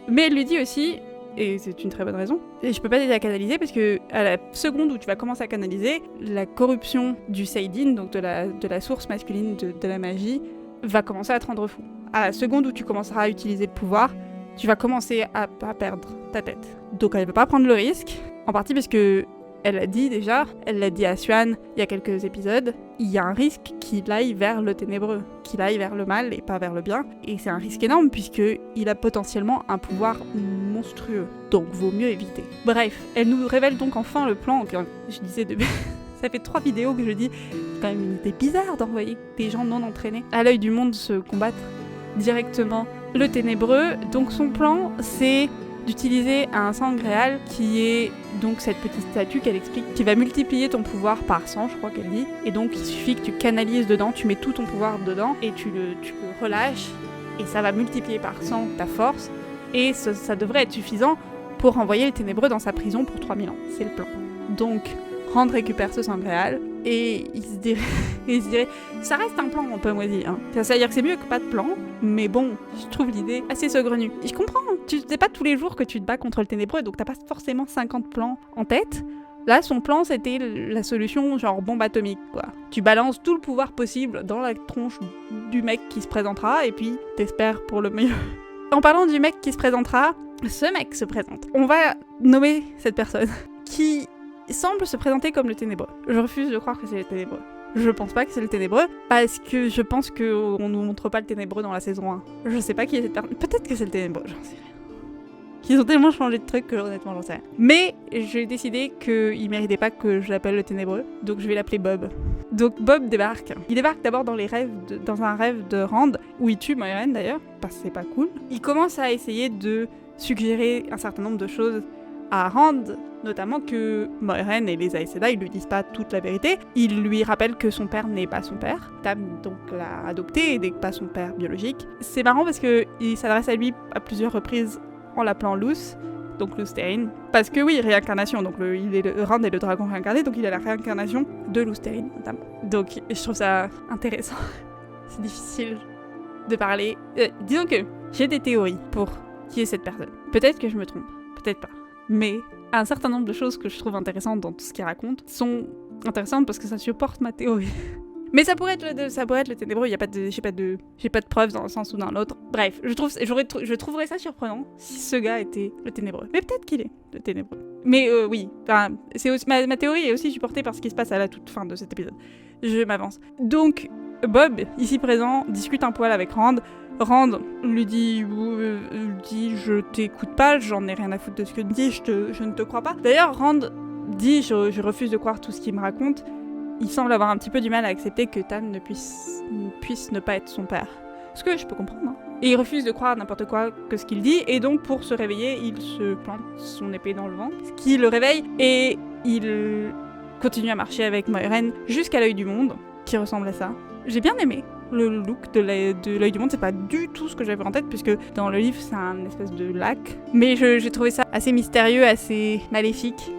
Mais elle lui dit aussi, et c'est une très bonne raison, et je peux pas t'aider à canaliser parce que à la seconde où tu vas commencer à canaliser, la corruption du Saidin, donc de la source masculine de la magie, va commencer à te rendre fou. À la seconde où tu commenceras à utiliser le pouvoir, tu vas commencer à perdre ta tête. Donc elle ne peut pas prendre le risque, en partie parce que elle l'a dit à Siuan il y a quelques épisodes, il y a un risque qu'il aille vers le ténébreux, qu'il aille vers le mal et pas vers le bien. Et c'est un risque énorme puisqu'il a potentiellement un pouvoir monstrueux, donc vaut mieux éviter. Bref, elle nous révèle donc enfin le plan. Je disais ça fait 3 vidéos que je dis, c'est quand même une idée bizarre d'envoyer des gens non entraînés à l'œil du monde se combattre directement le ténébreux. Donc son plan, c'est d'utiliser un sangréal qui est donc cette petite statue qu'elle explique, qui va multiplier ton pouvoir par 100, je crois qu'elle dit. Et donc il suffit que tu canalises dedans, tu mets tout ton pouvoir dedans et tu le relâches et ça va multiplier par 100 ta force. Et ça devrait être suffisant pour envoyer les ténébreux dans sa prison pour 3000 ans. C'est le plan. Donc Rand récupère ce sangréal et il se dirait ça reste un plan un peu moisi. Hein. C'est-à-dire que c'est mieux que pas de plan, mais bon, je trouve l'idée assez saugrenue. Et je comprends, c'est pas tous les jours que tu te bats contre le ténébreux, donc t'as pas forcément 50 plans en tête. Là, son plan, c'était la solution genre bombe atomique, quoi. Tu balances tout le pouvoir possible dans la tronche du mec qui se présentera, et puis t'espères pour le mieux. En parlant du mec qui se présentera, ce mec se présente. On va nommer cette personne qui semble se présenter comme le ténébreux. Je refuse de croire que c'est le ténébreux. Je pense pas que c'est le ténébreux, parce que je pense qu'on nous montre pas le ténébreux dans la saison 1. Je sais pas qui est cette personne. Peut-être que c'est le ténébreux, j'en sais rien. qu'ils ont tellement changé de trucs que honnêtement j'en sais rien. Mais j'ai décidé qu'il méritait pas que je l'appelle le Ténébreux, donc je vais l'appeler Bob. Donc Bob débarque. Il débarque d'abord dans un rêve de Rand, où il tue Moiraine d'ailleurs, parce que c'est pas cool. Il commence à essayer de suggérer un certain nombre de choses à Rand, notamment que Moiraine et les Aes Sedai lui disent pas toute la vérité. Il lui rappelle que son père n'est pas son père. Tam donc l'a adopté et n'est pas son père biologique. C'est marrant parce que il s'adresse à lui à plusieurs reprises en l'appelant Luce, donc Lews Therin. Parce que oui, réincarnation, donc Rand est le dragon réincarné, donc il a la réincarnation de Lews Therin notamment. Donc je trouve ça intéressant. C'est difficile de parler. Disons que j'ai des théories pour qui est cette personne. Peut-être que je me trompe, peut-être pas. Mais un certain nombre de choses que je trouve intéressantes dans tout ce qu'il raconte sont intéressantes parce que ça supporte ma théorie. Mais ça pourrait être le Ténébreux, j'ai pas de preuves dans un sens ou dans l'autre. Bref, je trouverais ça surprenant si ce gars était le Ténébreux. Mais peut-être qu'il est le Ténébreux. Mais oui, c'est aussi, ma théorie est aussi supportée par ce qui se passe à la toute fin de cet épisode. Je m'avance. Donc, Bob, ici présent, discute un poil avec Rand. Rand lui dit je t'écoute pas, j'en ai rien à foutre de ce que tu dis, je ne te crois pas. D'ailleurs, Rand dit je refuse de croire tout ce qu'il me raconte. Il semble avoir un petit peu du mal à accepter que Tam ne puisse ne pas être son père. Ce que je peux comprendre. Hein. Et il refuse de croire n'importe quoi que ce qu'il dit, et donc pour se réveiller, il se plante son épée dans le vent, ce qui le réveille, et il continue à marcher avec Moiraine jusqu'à l'œil du monde, qui ressemble à ça. J'ai bien aimé le look de l'œil du monde, c'est pas du tout ce que j'avais en tête, puisque dans le livre c'est un espèce de lac, mais j'ai trouvé ça assez mystérieux, assez maléfique.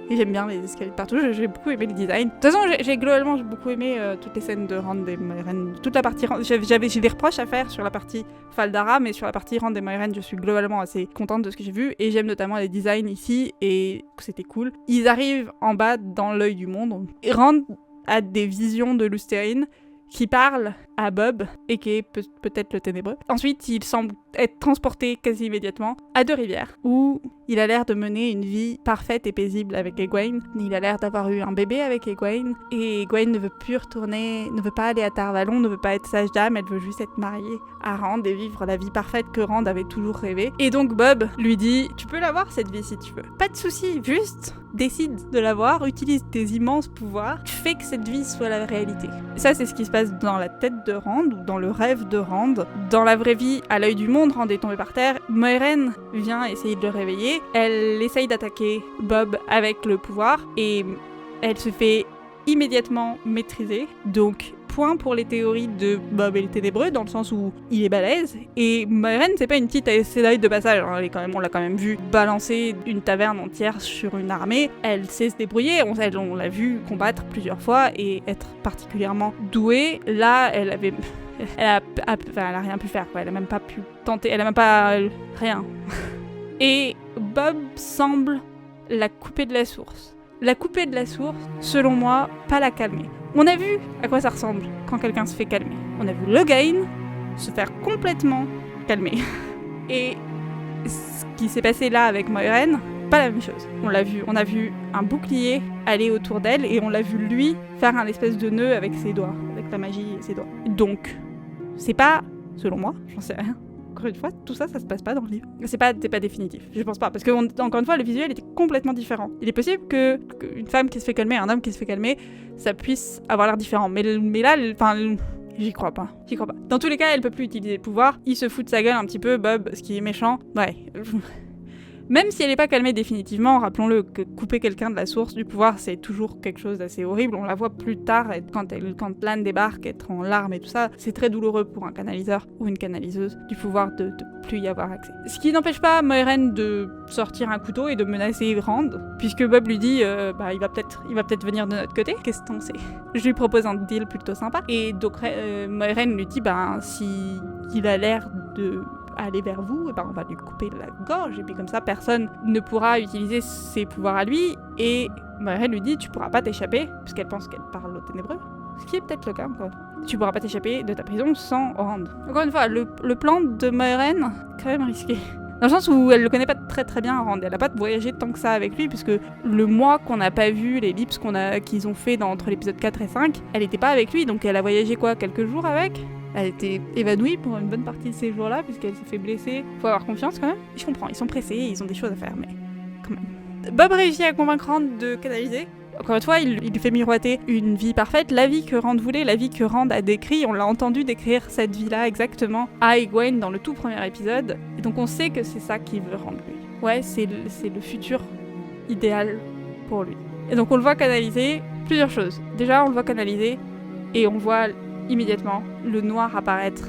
Et j'aime bien les escaliers de partout, j'ai beaucoup aimé le design. De toute façon, j'ai globalement beaucoup aimé toutes les scènes de Rand et Moiraine. Toute la partie Rand, j'ai des reproches à faire sur la partie Fal Dara, mais sur la partie Rand et Moiraine, je suis globalement assez contente de ce que j'ai vu. Et j'aime notamment les designs ici, et c'était cool. Ils arrivent en bas dans l'œil du monde. Et Rand a des visions de Lews Therin qui parle à Bob, et qui est peut-être le Ténébreux. Ensuite, il semble être transporté quasi immédiatement à Deux-Rivières, où il a l'air de mener une vie parfaite et paisible avec Egwene. Il a l'air d'avoir eu un bébé avec Egwene, et Egwene ne veut plus retourner, ne veut pas aller à Tar-Valon, ne veut pas être sage dame, elle veut juste être mariée à Rand et vivre la vie parfaite que Rand avait toujours rêvé. Et donc Bob lui dit « Tu peux l'avoir cette vie si tu veux. Pas de souci, juste décide de l'avoir, utilise tes immenses pouvoirs, fais que cette vie soit la réalité. » Ça, c'est ce qui se passe dans la tête de Rand, ou dans le rêve de Rand. Dans la vraie vie, à l'œil du monde, Rand est tombé par terre. Moiraine vient essayer de le réveiller. Elle essaye d'attaquer Bob avec le pouvoir, et elle se fait immédiatement maîtriser. Donc, point pour les théories de Bob et le Ténébreux, dans le sens où il est balèze. Et Moiraine, c'est pas une petite Aes Sedai de passage. Alors, on l'a quand même vu balancer une taverne entière sur une armée. Elle sait se débrouiller. On l'a vu combattre plusieurs fois et être particulièrement douée. Là, elle a rien pu faire, quoi. Elle a même pas pu tenter. Elle a même pas rien. Et Bob semble la couper de la source. La couper de la source, selon moi, pas la calmer. On a vu à quoi ça ressemble quand quelqu'un se fait calmer. On a vu Logain se faire complètement calmer. Et ce qui s'est passé là avec Moiraine, pas la même chose. On a vu un bouclier aller autour d'elle, et on l'a vu lui faire un espèce de nœud avec ses doigts, avec la magie et ses doigts. Donc, c'est pas, selon moi, j'en sais rien. Encore une fois, tout ça, ça se passe pas dans le livre. C'est pas définitif, je pense pas. Parce que, encore une fois, le visuel était complètement différent. Il est possible qu'une femme qui se fait calmer, un homme qui se fait calmer, ça puisse avoir l'air différent. Mais là, j'y crois pas. Dans tous les cas, elle peut plus utiliser le pouvoir. Il se fout de sa gueule un petit peu, Bob, ce qui est méchant. Ouais. Même si elle n'est pas calmée définitivement, rappelons-le que couper quelqu'un de la source du pouvoir, c'est toujours quelque chose d'assez horrible. On la voit plus tard, quand Lan débarque, être en larmes et tout ça, c'est très douloureux pour un canaliseur ou une canaliseuse du pouvoir de plus y avoir accès. Ce qui n'empêche pas Moiraine de sortir un couteau et de menacer Rand, puisque Bob lui dit il va peut-être venir de notre côté, qu'est-ce qu'on sait. Je lui propose un deal plutôt sympa, et donc Moiraine lui dit si il a l'air de aller vers vous, et on va lui couper la gorge, et puis comme ça personne ne pourra utiliser ses pouvoirs à lui. Et Moiraine lui dit tu pourras pas t'échapper, puisqu'elle pense qu'elle parle au Ténébreux, ce qui est peut-être le cas encore. Tu pourras pas t'échapper de ta prison sans Rand. Encore une fois, le plan de Moiraine quand même risqué, dans le sens où elle le connaît pas très très bien, Rand. Elle a pas voyagé tant que ça avec lui, puisque le mois qu'on n'a pas vu, l'ellipse qu'ils ont fait entre l'épisode 4 et 5, elle était pas avec lui, donc elle a voyagé quelques jours avec. Elle était évanouie pour une bonne partie de ces jours-là, puisqu'elle s'est fait blesser. Faut avoir confiance quand même. Je comprends, ils sont pressés, ils ont des choses à faire, mais quand même. Bob réussit à convaincre Rand de canaliser. Encore une fois, il lui fait miroiter une vie parfaite, la vie que Rand voulait, la vie que Rand a décrit. On l'a entendu décrire cette vie-là exactement à Egwene dans le tout premier épisode. Et donc on sait que c'est ça qu'il veut Rand lui. Ouais, c'est le futur idéal pour lui. Et donc on le voit canaliser plusieurs choses. Déjà, on le voit canaliser et on voit immédiatement le noir apparaître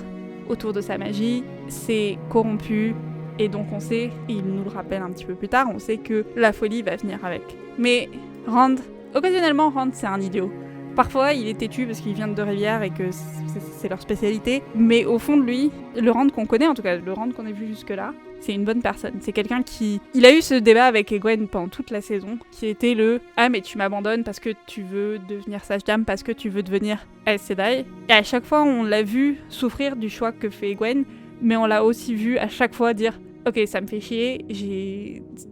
autour de sa magie. C'est corrompu et donc on sait, et il nous le rappelle un petit peu plus tard, on sait que la folie va venir avec. Mais Rand, occasionnellement, Rand c'est un idiot. Parfois il est têtu parce qu'il vient de Deux-Rivières et que c'est leur spécialité. Mais au fond de lui, le Rand qu'on connaît, en tout cas le Rand qu'on a vu jusque-là, c'est une bonne personne. C'est quelqu'un qui... Il a eu ce débat avec Egwene pendant toute la saison, qui était le « Ah mais tu m'abandonnes parce que tu veux devenir Sage Dame, parce que tu veux devenir Aes Sedai ». Et à chaque fois on l'a vu souffrir du choix que fait Egwene, mais on l'a aussi vu à chaque fois dire « Ok, ça me fait chier,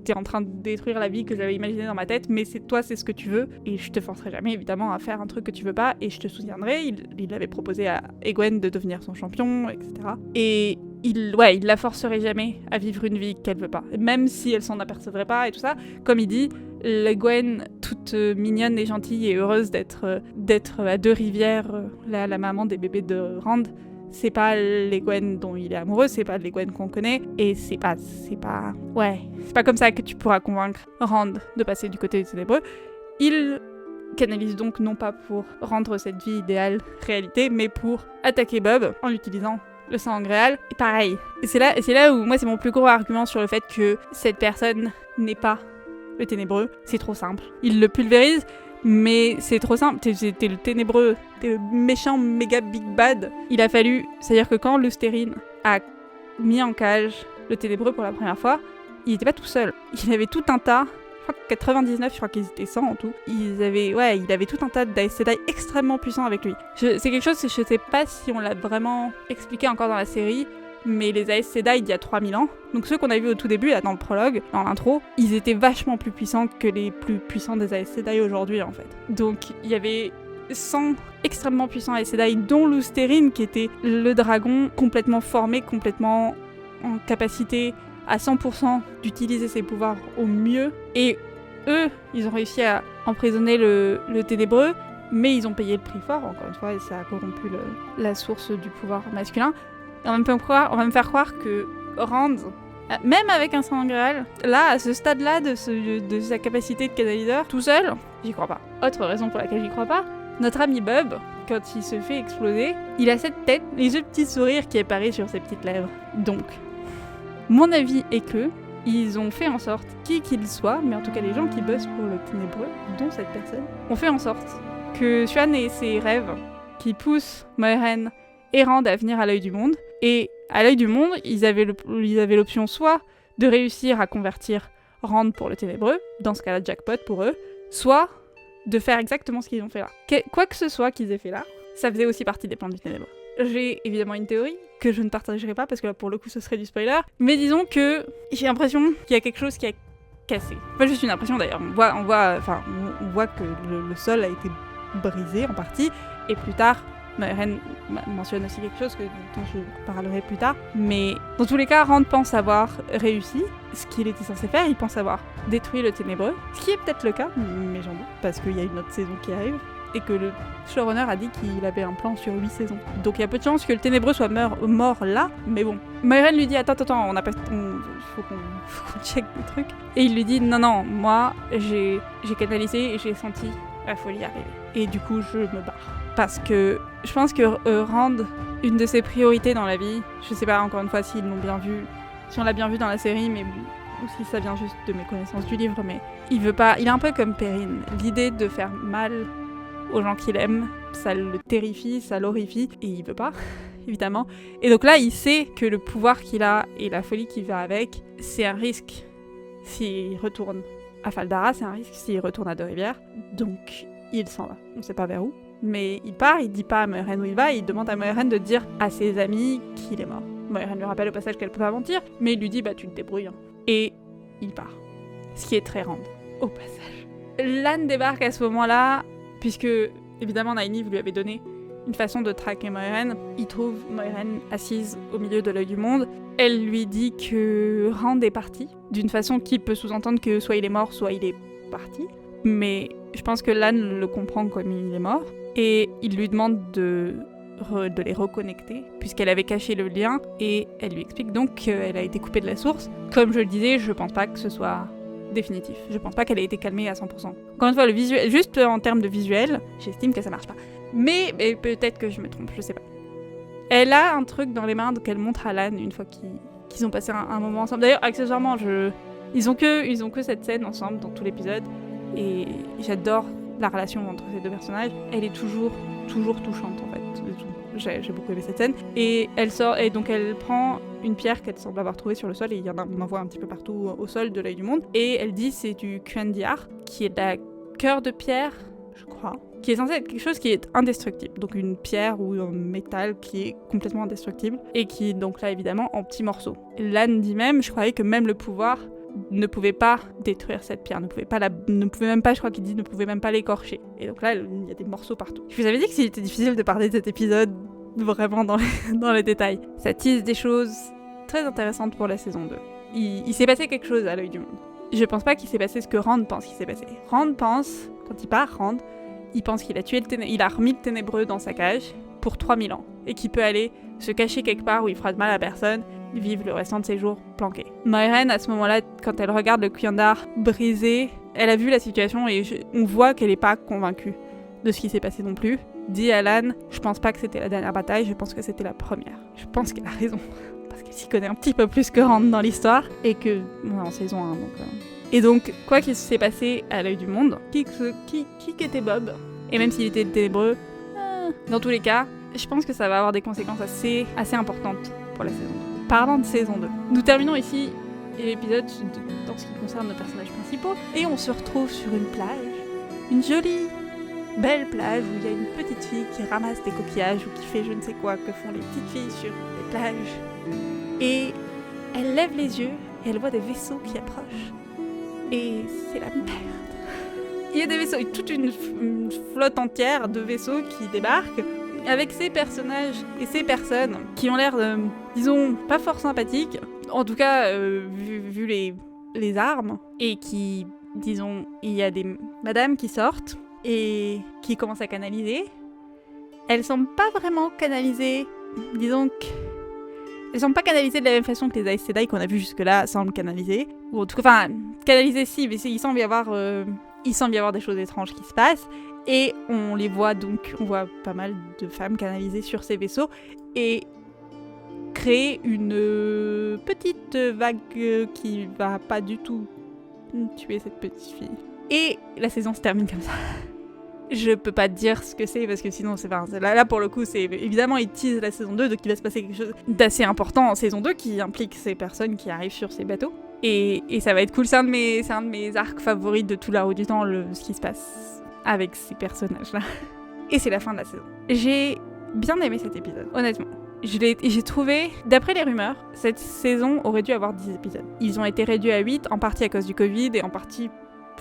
t'es en train de détruire la vie que j'avais imaginée dans ma tête, mais c'est ce que tu veux, et je te forcerai jamais évidemment à faire un truc que tu veux pas, et je te soutiendrai. » Il avait proposé à Egwene de devenir son champion, etc. Et il la forcerait jamais à vivre une vie qu'elle veut pas, même si elle s'en apercevrait pas et tout ça. Comme il dit, Egwene, toute mignonne et gentille et heureuse d'être à Deux-Rivières, la maman des bébés de Rand, c'est pas l'Egwene dont il est amoureux, c'est pas l'Egwene qu'on connaît, et c'est pas comme ça que tu pourras convaincre Rand de passer du côté des ténébreux. Il canalise donc non pas pour rendre cette vie idéale réalité, mais pour attaquer Bob en utilisant le sang angréal. Et pareil, et c'est là où moi c'est mon plus gros argument sur le fait que cette personne n'est pas le ténébreux. C'est trop simple. Il le pulvérise, mais c'est trop simple. T'es le ténébreux, t'es le méchant méga big bad. Il a fallu, c'est-à-dire que quand Lustérine a mis en cage le ténébreux pour la première fois, il était pas tout seul. Il avait tout un tas, je crois que 99, je crois qu'ils étaient 100 en tout. Il avait tout un tas d'Aes Sedai extrêmement puissants avec lui. C'est quelque chose que je sais pas si on l'a vraiment expliqué encore dans la série, mais les Aes Sedai d'il y a 3000 ans, donc ceux qu'on a vus au tout début, là dans le prologue, dans l'intro, ils étaient vachement plus puissants que les plus puissants des Aes Sedai aujourd'hui en fait. Donc il y avait 100 extrêmement puissants Aes Sedai, dont Lustérine qui était le dragon complètement formé, complètement en capacité à 100% d'utiliser ses pouvoirs au mieux. Et eux, ils ont réussi à emprisonner le ténébreux, mais ils ont payé le prix fort, encore une fois, et ça a corrompu la source du pouvoir masculin. Et on va me faire croire que Rand, même avec un sang angréal, là, à ce stade-là de sa capacité de canaliseur, tout seul, j'y crois pas. Autre raison pour laquelle j'y crois pas, notre ami Bob, quand il se fait exploser, il a cette tête, les yeux petits sourires qui apparaissent sur ses petites lèvres. Donc, mon avis est que ils ont fait en sorte, qui qu'il soit, mais en tout cas les gens qui bossent pour le ténébreux, dont cette personne, ont fait en sorte que Xuan ait ses rêves qui poussent Moiraine et Rand à venir à l'œil du monde. Et à l'œil du monde, ils avaient l'option soit de réussir à convertir Rand pour le ténébreux, dans ce cas-là jackpot pour eux, soit de faire exactement ce qu'ils ont fait là. Quoi que ce soit qu'ils aient fait là, ça faisait aussi partie des plans du ténébreux. J'ai évidemment une théorie que je ne partagerai pas parce que là pour le coup ce serait du spoiler, mais disons que j'ai l'impression qu'il y a quelque chose qui a cassé. Pas juste une impression d'ailleurs, on voit que le sol a été brisé en partie, et plus tard, Moiraine mentionne aussi quelque chose dont je parlerai plus tard, mais dans tous les cas, Rand pense avoir réussi ce qu'il était censé faire, il pense avoir détruit le ténébreux, ce qui est peut-être le cas, mais j'en doute, parce qu'il y a une autre saison qui arrive, et que le showrunner a dit qu'il avait un plan sur 8 saisons. Donc il y a peu de chances que le ténébreux soit mort là, mais bon. Moiraine lui dit attends, faut qu'on check des trucs. Et il lui dit non, moi j'ai canalisé et j'ai senti la folie arriver. Et du coup je me barre. Parce que je pense que Rand, une de ses priorités dans la vie, je sais pas encore une fois s'ils l'ont bien vu, si on l'a bien vu dans la série, mais ou si ça vient juste de mes connaissances du livre, mais il est un peu comme Perrine. L'idée de faire mal aux gens qu'il aime, ça le terrifie, ça l'horrifie, et il veut pas, évidemment. Et donc là, il sait que le pouvoir qu'il a et la folie qu'il va avec, c'est un risque s'il retourne à Fal Dara, c'est un risque s'il retourne à Deux-Rivières, donc il s'en va. On sait pas vers où, mais il part, il dit pas à Moiraine où il va, il demande à Moiraine de dire à ses amis qu'il est mort. Moiraine lui rappelle au passage qu'elle peut pas mentir, mais il lui dit bah tu te débrouilles. Et il part. Ce qui est très Rand, au passage. Lan débarque à ce moment-là, puisque, évidemment, Nynaeve lui avait donné une façon de traquer Moiraine. Il trouve Moiraine assise au milieu de l'œil du monde. Elle lui dit que Rand est parti, d'une façon qui peut sous-entendre que soit il est mort, soit il est parti. Mais je pense que Lan le comprend comme il est mort. Et il lui demande de les reconnecter, puisqu'elle avait caché le lien, et elle lui explique donc qu'elle a été coupée de la source. Comme je le disais, je pense pas que ce soit définitif. Je pense pas qu'elle ait été calmée à 100%. Encore une fois, le visuel, juste en termes de visuel, j'estime que ça marche pas. Mais peut-être que je me trompe, je sais pas. Elle a un truc dans les mains qu'elle montre à Lan une fois qu'ils ont passé un moment ensemble. D'ailleurs, accessoirement, ils ont que cette scène ensemble dans tout l'épisode, et j'adore la relation entre ces deux personnages. Elle est toujours touchante en fait. J'ai beaucoup aimé cette scène. Et elle sort, et donc elle prend une pierre qu'elle semble avoir trouvée sur le sol, et on en voit un petit peu partout au sol de l'œil du monde. Et elle dit c'est du Cuendillar, qui est la cœur de pierre, je crois, qui est censé être quelque chose qui est indestructible. Donc une pierre ou un métal qui est complètement indestructible, et qui est donc là évidemment en petits morceaux. Lan dit même, je croyais que même le pouvoir ne pouvait pas détruire cette pierre, ne pouvait même pas, je crois qu'il dit, ne pouvait même pas l'écorcher. Et donc là, il y a des morceaux partout. Je vous avais dit que c'était difficile de parler de cet épisode vraiment dans les détails. Ça tease des choses très intéressantes pour la saison 2. Il s'est passé quelque chose à l'œil du monde. Je pense pas qu'il s'est passé ce que Rand pense qu'il s'est passé. Rand pense, quand il part, il pense qu'il a tué il a remis le ténébreux dans sa cage pour 3000 ans, et qu'il peut aller se cacher quelque part où il fera de mal à personne, vivre le restant de ses jours planqué. Moiraine, à ce moment-là, quand elle regarde le Cuendillar brisé, elle a vu la situation et on voit qu'elle n'est pas convaincue de ce qui s'est passé non plus. Dit à Lan, je pense pas que c'était la dernière bataille, je pense que c'était la première. Je pense qu'elle a raison, parce qu'elle s'y connaît un petit peu plus que Rand dans l'histoire, et que... Ouais, en saison 1, donc... Et donc, quoi qu'il s'est passé à l'œil du monde, qui était Bob, et même s'il était ténébreux, dans tous les cas, je pense que ça va avoir des conséquences assez importantes pour la saison 2. Parlant de saison 2, nous terminons ici l'épisode dans ce qui concerne nos personnages principaux, et on se retrouve sur une plage, une jolie, belle plage où il y a une petite fille qui ramasse des coquillages ou qui fait je ne sais quoi que font les petites filles sur les plages. Et elle lève les yeux et elle voit des vaisseaux qui approchent. Et c'est la merde. Il y a des vaisseaux, toute une flotte entière de vaisseaux qui débarquent, avec ces personnages et ces personnes qui ont l'air, disons, pas fort sympathiques, en tout cas, vu les armes, et qui, disons, il y a des madames qui sortent et qui commencent à canaliser. Elles semblent pas vraiment canalisées, disons elles semblent pas canalisées de la même façon que les Aes Sedai qu'on a vu jusque-là semblent canaliser, ou en tout cas, enfin, canalisées si, mais il semble y avoir des choses étranges qui se passent. Et on voit pas mal de femmes canalisées sur ces vaisseaux et créer une petite vague qui va pas du tout tuer cette petite fille. Et la saison se termine comme ça. Je peux pas te dire ce que c'est parce que sinon c'est pas... Là pour le coup c'est évidemment ils teasent la saison 2, donc il va se passer quelque chose d'assez important en saison 2 qui implique ces personnes qui arrivent sur ces bateaux. Et ça va être cool, c'est un de mes arcs favoris de tout La Roue du Temps, ce qui se passe avec ces personnages-là. Et c'est la fin de la saison. J'ai bien aimé cet épisode, honnêtement. J'ai trouvé, d'après les rumeurs, cette saison aurait dû avoir 10 épisodes. Ils ont été réduits à 8, en partie à cause du Covid et en partie,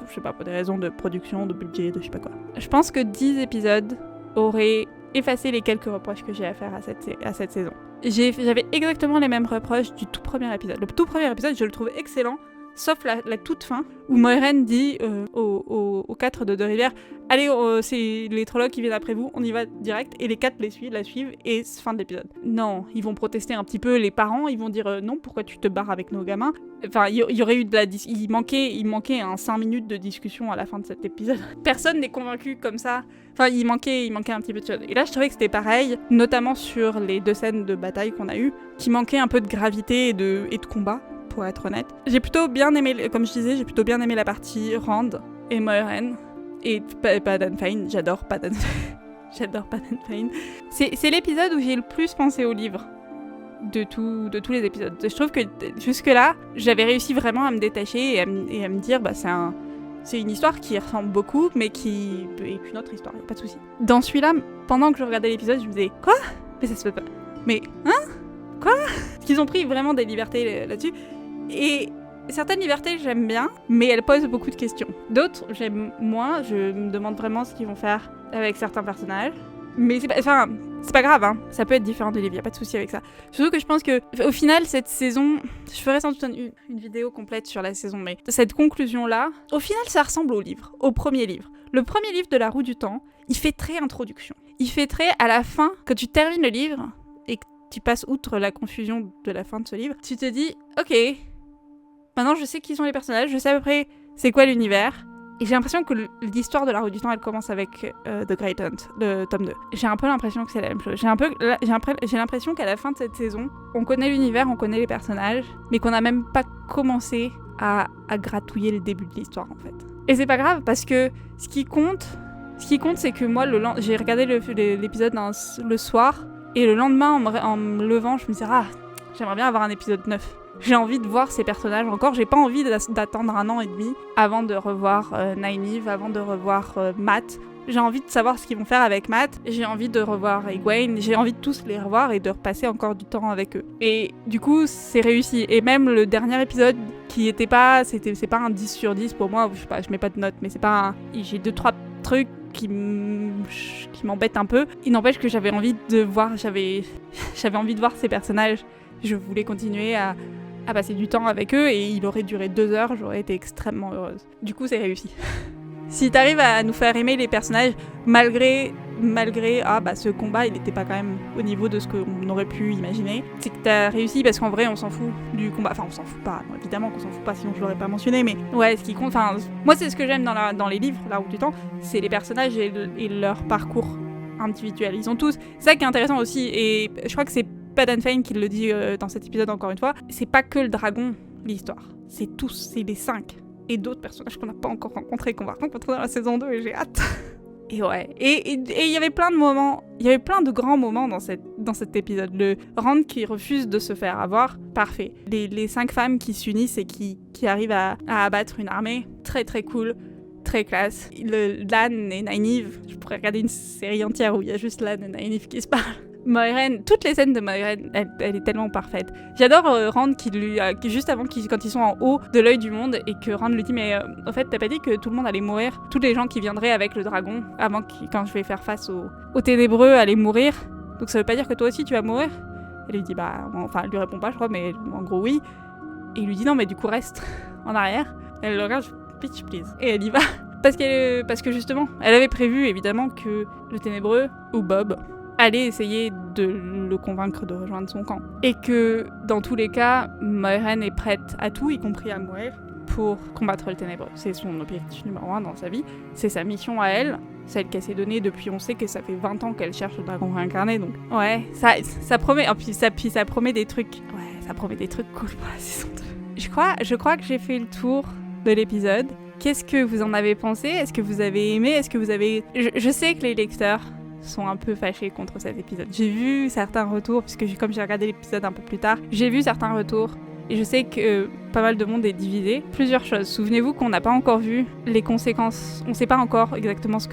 je sais pas, pour des raisons de production, de budget, de je sais pas quoi. Je pense que 10 épisodes auraient effacé les quelques reproches que j'ai à faire à cette saison. J'avais exactement les mêmes reproches du tout premier épisode. Le tout premier épisode, je le trouve excellent, sauf la toute fin, où Moiraine dit aux 4 de Deux-Rivières « Allez, c'est les trollocs qui viennent après vous, on y va direct », et les 4 la suivent, et c'est fin de l'épisode. Non, ils vont protester un petit peu, les parents, ils vont dire « Non, pourquoi tu te barres avec nos gamins ?» Enfin, il y aurait eu il manquait 5 minutes de discussion à la fin de cet épisode. Personne n'est convaincu comme ça. Enfin, il manquait un petit peu de choses. Et là, je trouvais que c'était pareil, notamment sur les 2 scènes de bataille qu'on a eues, qui manquaient un peu de gravité et de combat. Pour être honnête. J'ai plutôt bien aimé, comme je disais, la partie Rand et Moiraine. Et Padan Fain, j'adore Padan Fain. C'est l'épisode où j'ai le plus pensé au livre de tous les épisodes. Je trouve que jusque-là, j'avais réussi vraiment à me détacher et à me dire, bah c'est une histoire qui ressemble beaucoup, mais qui est une autre histoire, y a pas de souci. Dans celui-là, pendant que je regardais l'épisode, je me disais, quoi ? Mais ça se fait pas. Mais, hein ? Quoi ? Parce qu'ils ont pris vraiment des libertés là-dessus. Et certaines libertés, j'aime bien, mais elles posent beaucoup de questions. D'autres, j'aime moins. Je me demande vraiment ce qu'ils vont faire avec certains personnages. Mais c'est pas grave, hein. Ça peut être différent du livre, y a pas de souci avec ça. Surtout que je pense que, au final, cette saison, je ferai sans doute une vidéo complète sur la saison, mais cette conclusion-là, au final, ça ressemble au livre, au premier livre. Le premier livre de La Roue du Temps, il fait très introduction. Il fait très, à la fin, quand tu termines le livre, et que tu passes outre la confusion de la fin de ce livre, tu te dis, ok, maintenant je sais qui sont les personnages, je sais à peu près c'est quoi l'univers. Et j'ai l'impression que l'histoire de La Roue du Temps, elle commence avec The Great Hunt, le tome 2. J'ai un peu l'impression que c'est la même chose. J'ai l'impression qu'à la fin de cette saison, on connaît l'univers, on connaît les personnages, mais qu'on n'a même pas commencé à gratouiller le début de l'histoire, en fait. Et c'est pas grave, parce que ce qui compte, c'est que moi, j'ai regardé l'épisode le soir, et le lendemain, en me levant, je me disais, j'aimerais bien avoir un épisode 9. J'ai envie de voir ces personnages encore, j'ai pas envie d'attendre 1 an et demi avant de revoir Nynaeve, avant de revoir Matt. J'ai envie de savoir ce qu'ils vont faire avec Matt, j'ai envie de revoir Egwene, j'ai envie de tous les revoir et de repasser encore du temps avec eux. Et du coup, c'est réussi. Et même le dernier épisode, qui était pas, c'est pas un 10 sur 10 pour moi, je mets pas de notes, mais c'est pas j'ai 2-3 trucs qui m'embêtent un peu. Il n'empêche que j'avais envie de voir ces personnages. Je voulais continuer à passer du temps avec eux et il aurait duré 2 heures, j'aurais été extrêmement heureuse. Du coup, c'est réussi. Si t'arrives à nous faire aimer les personnages malgré ce combat, il n'était pas quand même au niveau de ce qu'on aurait pu imaginer, c'est que t'as réussi parce qu'en vrai, on s'en fout du combat. Enfin, on s'en fout pas, bon, évidemment qu'on s'en fout pas, sinon je l'aurais pas mentionné, mais ouais, ce qui compte, moi c'est ce que j'aime dans les livres, La Roue du Temps, c'est les personnages et leur parcours individuel. Ils ont tous, c'est ça qui est intéressant aussi, et je crois que c'est Padan Fain qui le dit dans cet épisode encore une fois, c'est pas que le dragon l'histoire, c'est les 5 et d'autres personnages qu'on n'a pas encore rencontrés, qu'on va rencontrer dans la saison 2 et j'ai hâte. Et ouais, et il y avait plein de moments, il y avait plein de grands moments dans cet épisode. Le Rand qui refuse de se faire avoir, parfait. Les 5 femmes qui s'unissent et qui arrivent à abattre une armée, très très cool. Très classe. Lan et Nynaeve, je pourrais regarder une série entière où il y a juste Lan et Nynaeve qui se parlent. Moiraine, toutes les scènes de Moiraine, elle est tellement parfaite. J'adore Rand qui juste avant quand ils sont en haut de l'œil du monde et que Rand lui dit mais en fait t'as pas dit que tout le monde allait mourir, tous les gens qui viendraient avec le dragon avant quand je vais faire face aux ténébreux allaient mourir, donc ça veut pas dire que toi aussi tu vas mourir? Elle lui dit elle lui répond pas je crois mais en gros oui, et il lui dit non mais du coup reste en arrière. Elle le regarde, bitch please, et elle y va parce que justement elle avait prévu évidemment que le ténébreux ou Bob allait essayer de le convaincre de rejoindre son camp. Et que, dans tous les cas, Moiraine est prête à tout, y compris à mourir, pour combattre le ténébreux. C'est son objectif numéro 1 dans sa vie. C'est sa mission à elle, celle qu'elle s'est donnée depuis, on sait que ça fait 20 ans qu'elle cherche le dragon réincarné, donc ouais, ça promet, puis ça promet des trucs, ouais, ça promet des trucs cool pour la saison 2. Je crois que j'ai fait le tour de l'épisode. Qu'est-ce que vous en avez pensé? Est-ce que vous avez aimé? Est-ce que vous avez... Je sais que les lecteurs sont un peu fâchés contre cet épisode. J'ai vu certains retours, puisque comme j'ai regardé l'épisode un peu plus tard, j'ai vu certains retours, et je sais que pas mal de monde est divisé. Plusieurs choses. Souvenez-vous qu'on n'a pas encore vu les conséquences, on sait pas encore exactement ce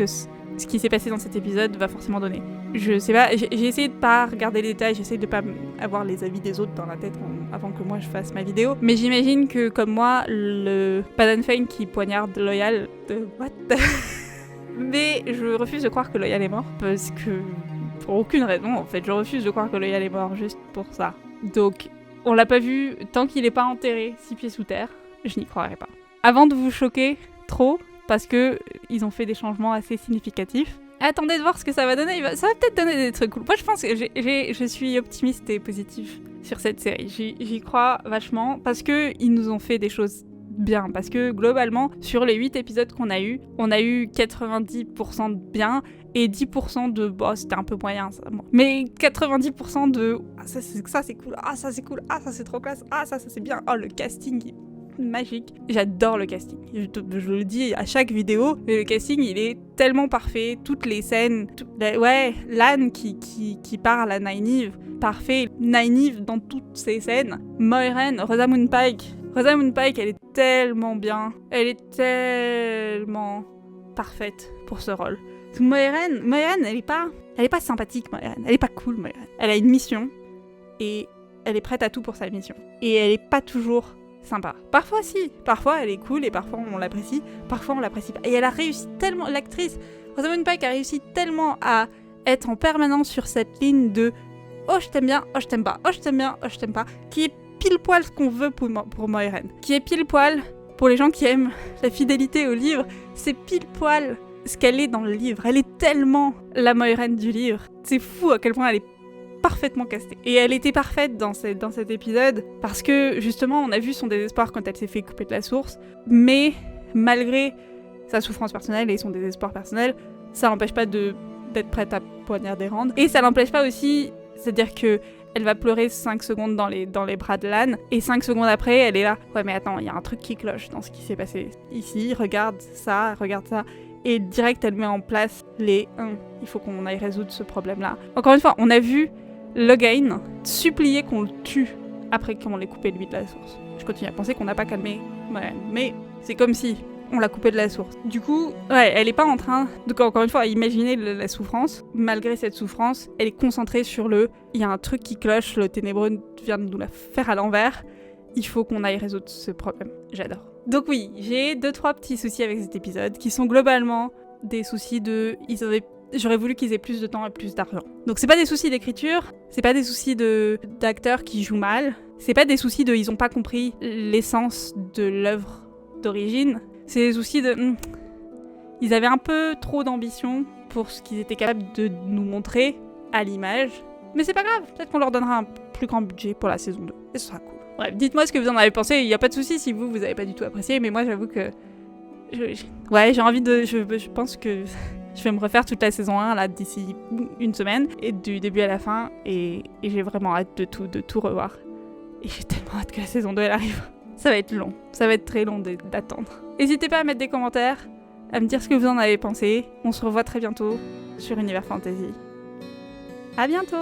qui s'est passé dans cet épisode va forcément donner. Je sais pas, j'ai essayé de pas regarder les détails, j'essaie de pas avoir les avis des autres dans la tête avant que moi je fasse ma vidéo, mais j'imagine que comme moi, le Padan Fain qui poignarde Loial, what? Mais je refuse de croire que Loial est mort, parce que... pour aucune raison, en fait. Je refuse de croire que Loial est mort juste pour ça. Donc, on l'a pas vu tant qu'il est pas enterré 6 pieds sous terre, je n'y croirais pas. Avant de vous choquer trop, parce que ils ont fait des changements assez significatifs, attendez de voir ce que ça va donner. Ça va peut-être donner des trucs cool. Moi, je pense que je suis optimiste et positive sur cette série. J'y crois vachement, parce qu'ils nous ont fait des choses bien, parce que globalement sur les 8 épisodes qu'on a eu, on a eu 90% de bien et 10% de c'était un peu moyen ça. Mais 90% de ça c'est cool, ça c'est cool, ça c'est trop classe, ça c'est bien, le casting est magique. J'adore le casting. Je le dis à chaque vidéo, mais le casting il est tellement parfait, toutes les scènes, Lan qui parle à Nynaeve, parfait. Nynaeve dans toutes ces scènes, Moiraine, Rosamund Pike, elle est tellement bien. Elle est tellement parfaite pour ce rôle. Moiraine, elle est pas sympathique, Moiraine. Elle est pas cool, Moiraine. Elle a une mission et elle est prête à tout pour sa mission. Et elle est pas toujours sympa. Parfois si, parfois elle est cool et parfois on l'apprécie, parfois on l'apprécie pas. Et elle a réussi tellement, l'actrice Rosamund Pike a réussi tellement à être en permanence sur cette ligne de « oh je t'aime bien, oh je t'aime pas, oh je t'aime bien, oh je t'aime pas », qui est pile poil ce qu'on veut pour Moiraine, qui est pile poil pour les gens qui aiment la fidélité au livre, c'est pile poil ce qu'elle est dans le livre. Elle est tellement la Moiraine du livre. C'est fou à quel point elle est parfaitement castée. Et elle était parfaite dans cet épisode parce que justement on a vu son désespoir quand elle s'est fait couper de la source, mais malgré sa souffrance personnelle et son désespoir personnel, ça l'empêche pas d'être prête à poignarder Rand. Et ça l'empêche pas aussi, c'est-à-dire que elle va pleurer 5 secondes dans les bras de Lan, et 5 secondes après, elle est là. Ouais, mais attends, il y a un truc qui cloche dans ce qui s'est passé ici, regarde ça. Et direct, elle met en place il faut qu'on aille résoudre ce problème-là. Encore une fois, on a vu Logain supplier qu'on le tue après qu'on l'ait coupé lui de la source. Je continue à penser qu'on n'a pas calmé Moiraine, mais c'est comme si on l'a coupé de la source. Du coup, ouais, elle est pas en train de, encore une fois, imaginer la souffrance. Malgré cette souffrance, elle est concentrée sur il y a un truc qui cloche, le ténébreux vient de nous la faire à l'envers. Il faut qu'on aille résoudre ce problème. J'adore. Donc oui, j'ai 2-3 petits soucis avec cet épisode, qui sont globalement des soucis j'aurais voulu qu'ils aient plus de temps et plus d'argent. Donc c'est pas des soucis d'écriture, c'est pas des soucis d'acteurs qui jouent mal, c'est pas des soucis ils ont pas compris l'essence de l'œuvre d'origine. C'est des soucis ils avaient un peu trop d'ambition pour ce qu'ils étaient capables de nous montrer à l'image. Mais c'est pas grave, peut-être qu'on leur donnera un plus grand budget pour la saison 2. Et ce sera cool. Bref, dites-moi ce que vous en avez pensé. Il n'y a pas de souci si vous avez pas du tout apprécié. Mais moi, j'avoue que... j'ai envie de... Je pense que je vais me refaire toute la saison 1 là, d'ici une semaine. Et du début à la fin. Et j'ai vraiment hâte de tout revoir. Et j'ai tellement hâte que la saison 2 elle arrive. Ça va être long. Ça va être très long d'attendre. N'hésitez pas à mettre des commentaires, à me dire ce que vous en avez pensé. On se revoit très bientôt sur Univers Fantasy. À bientôt!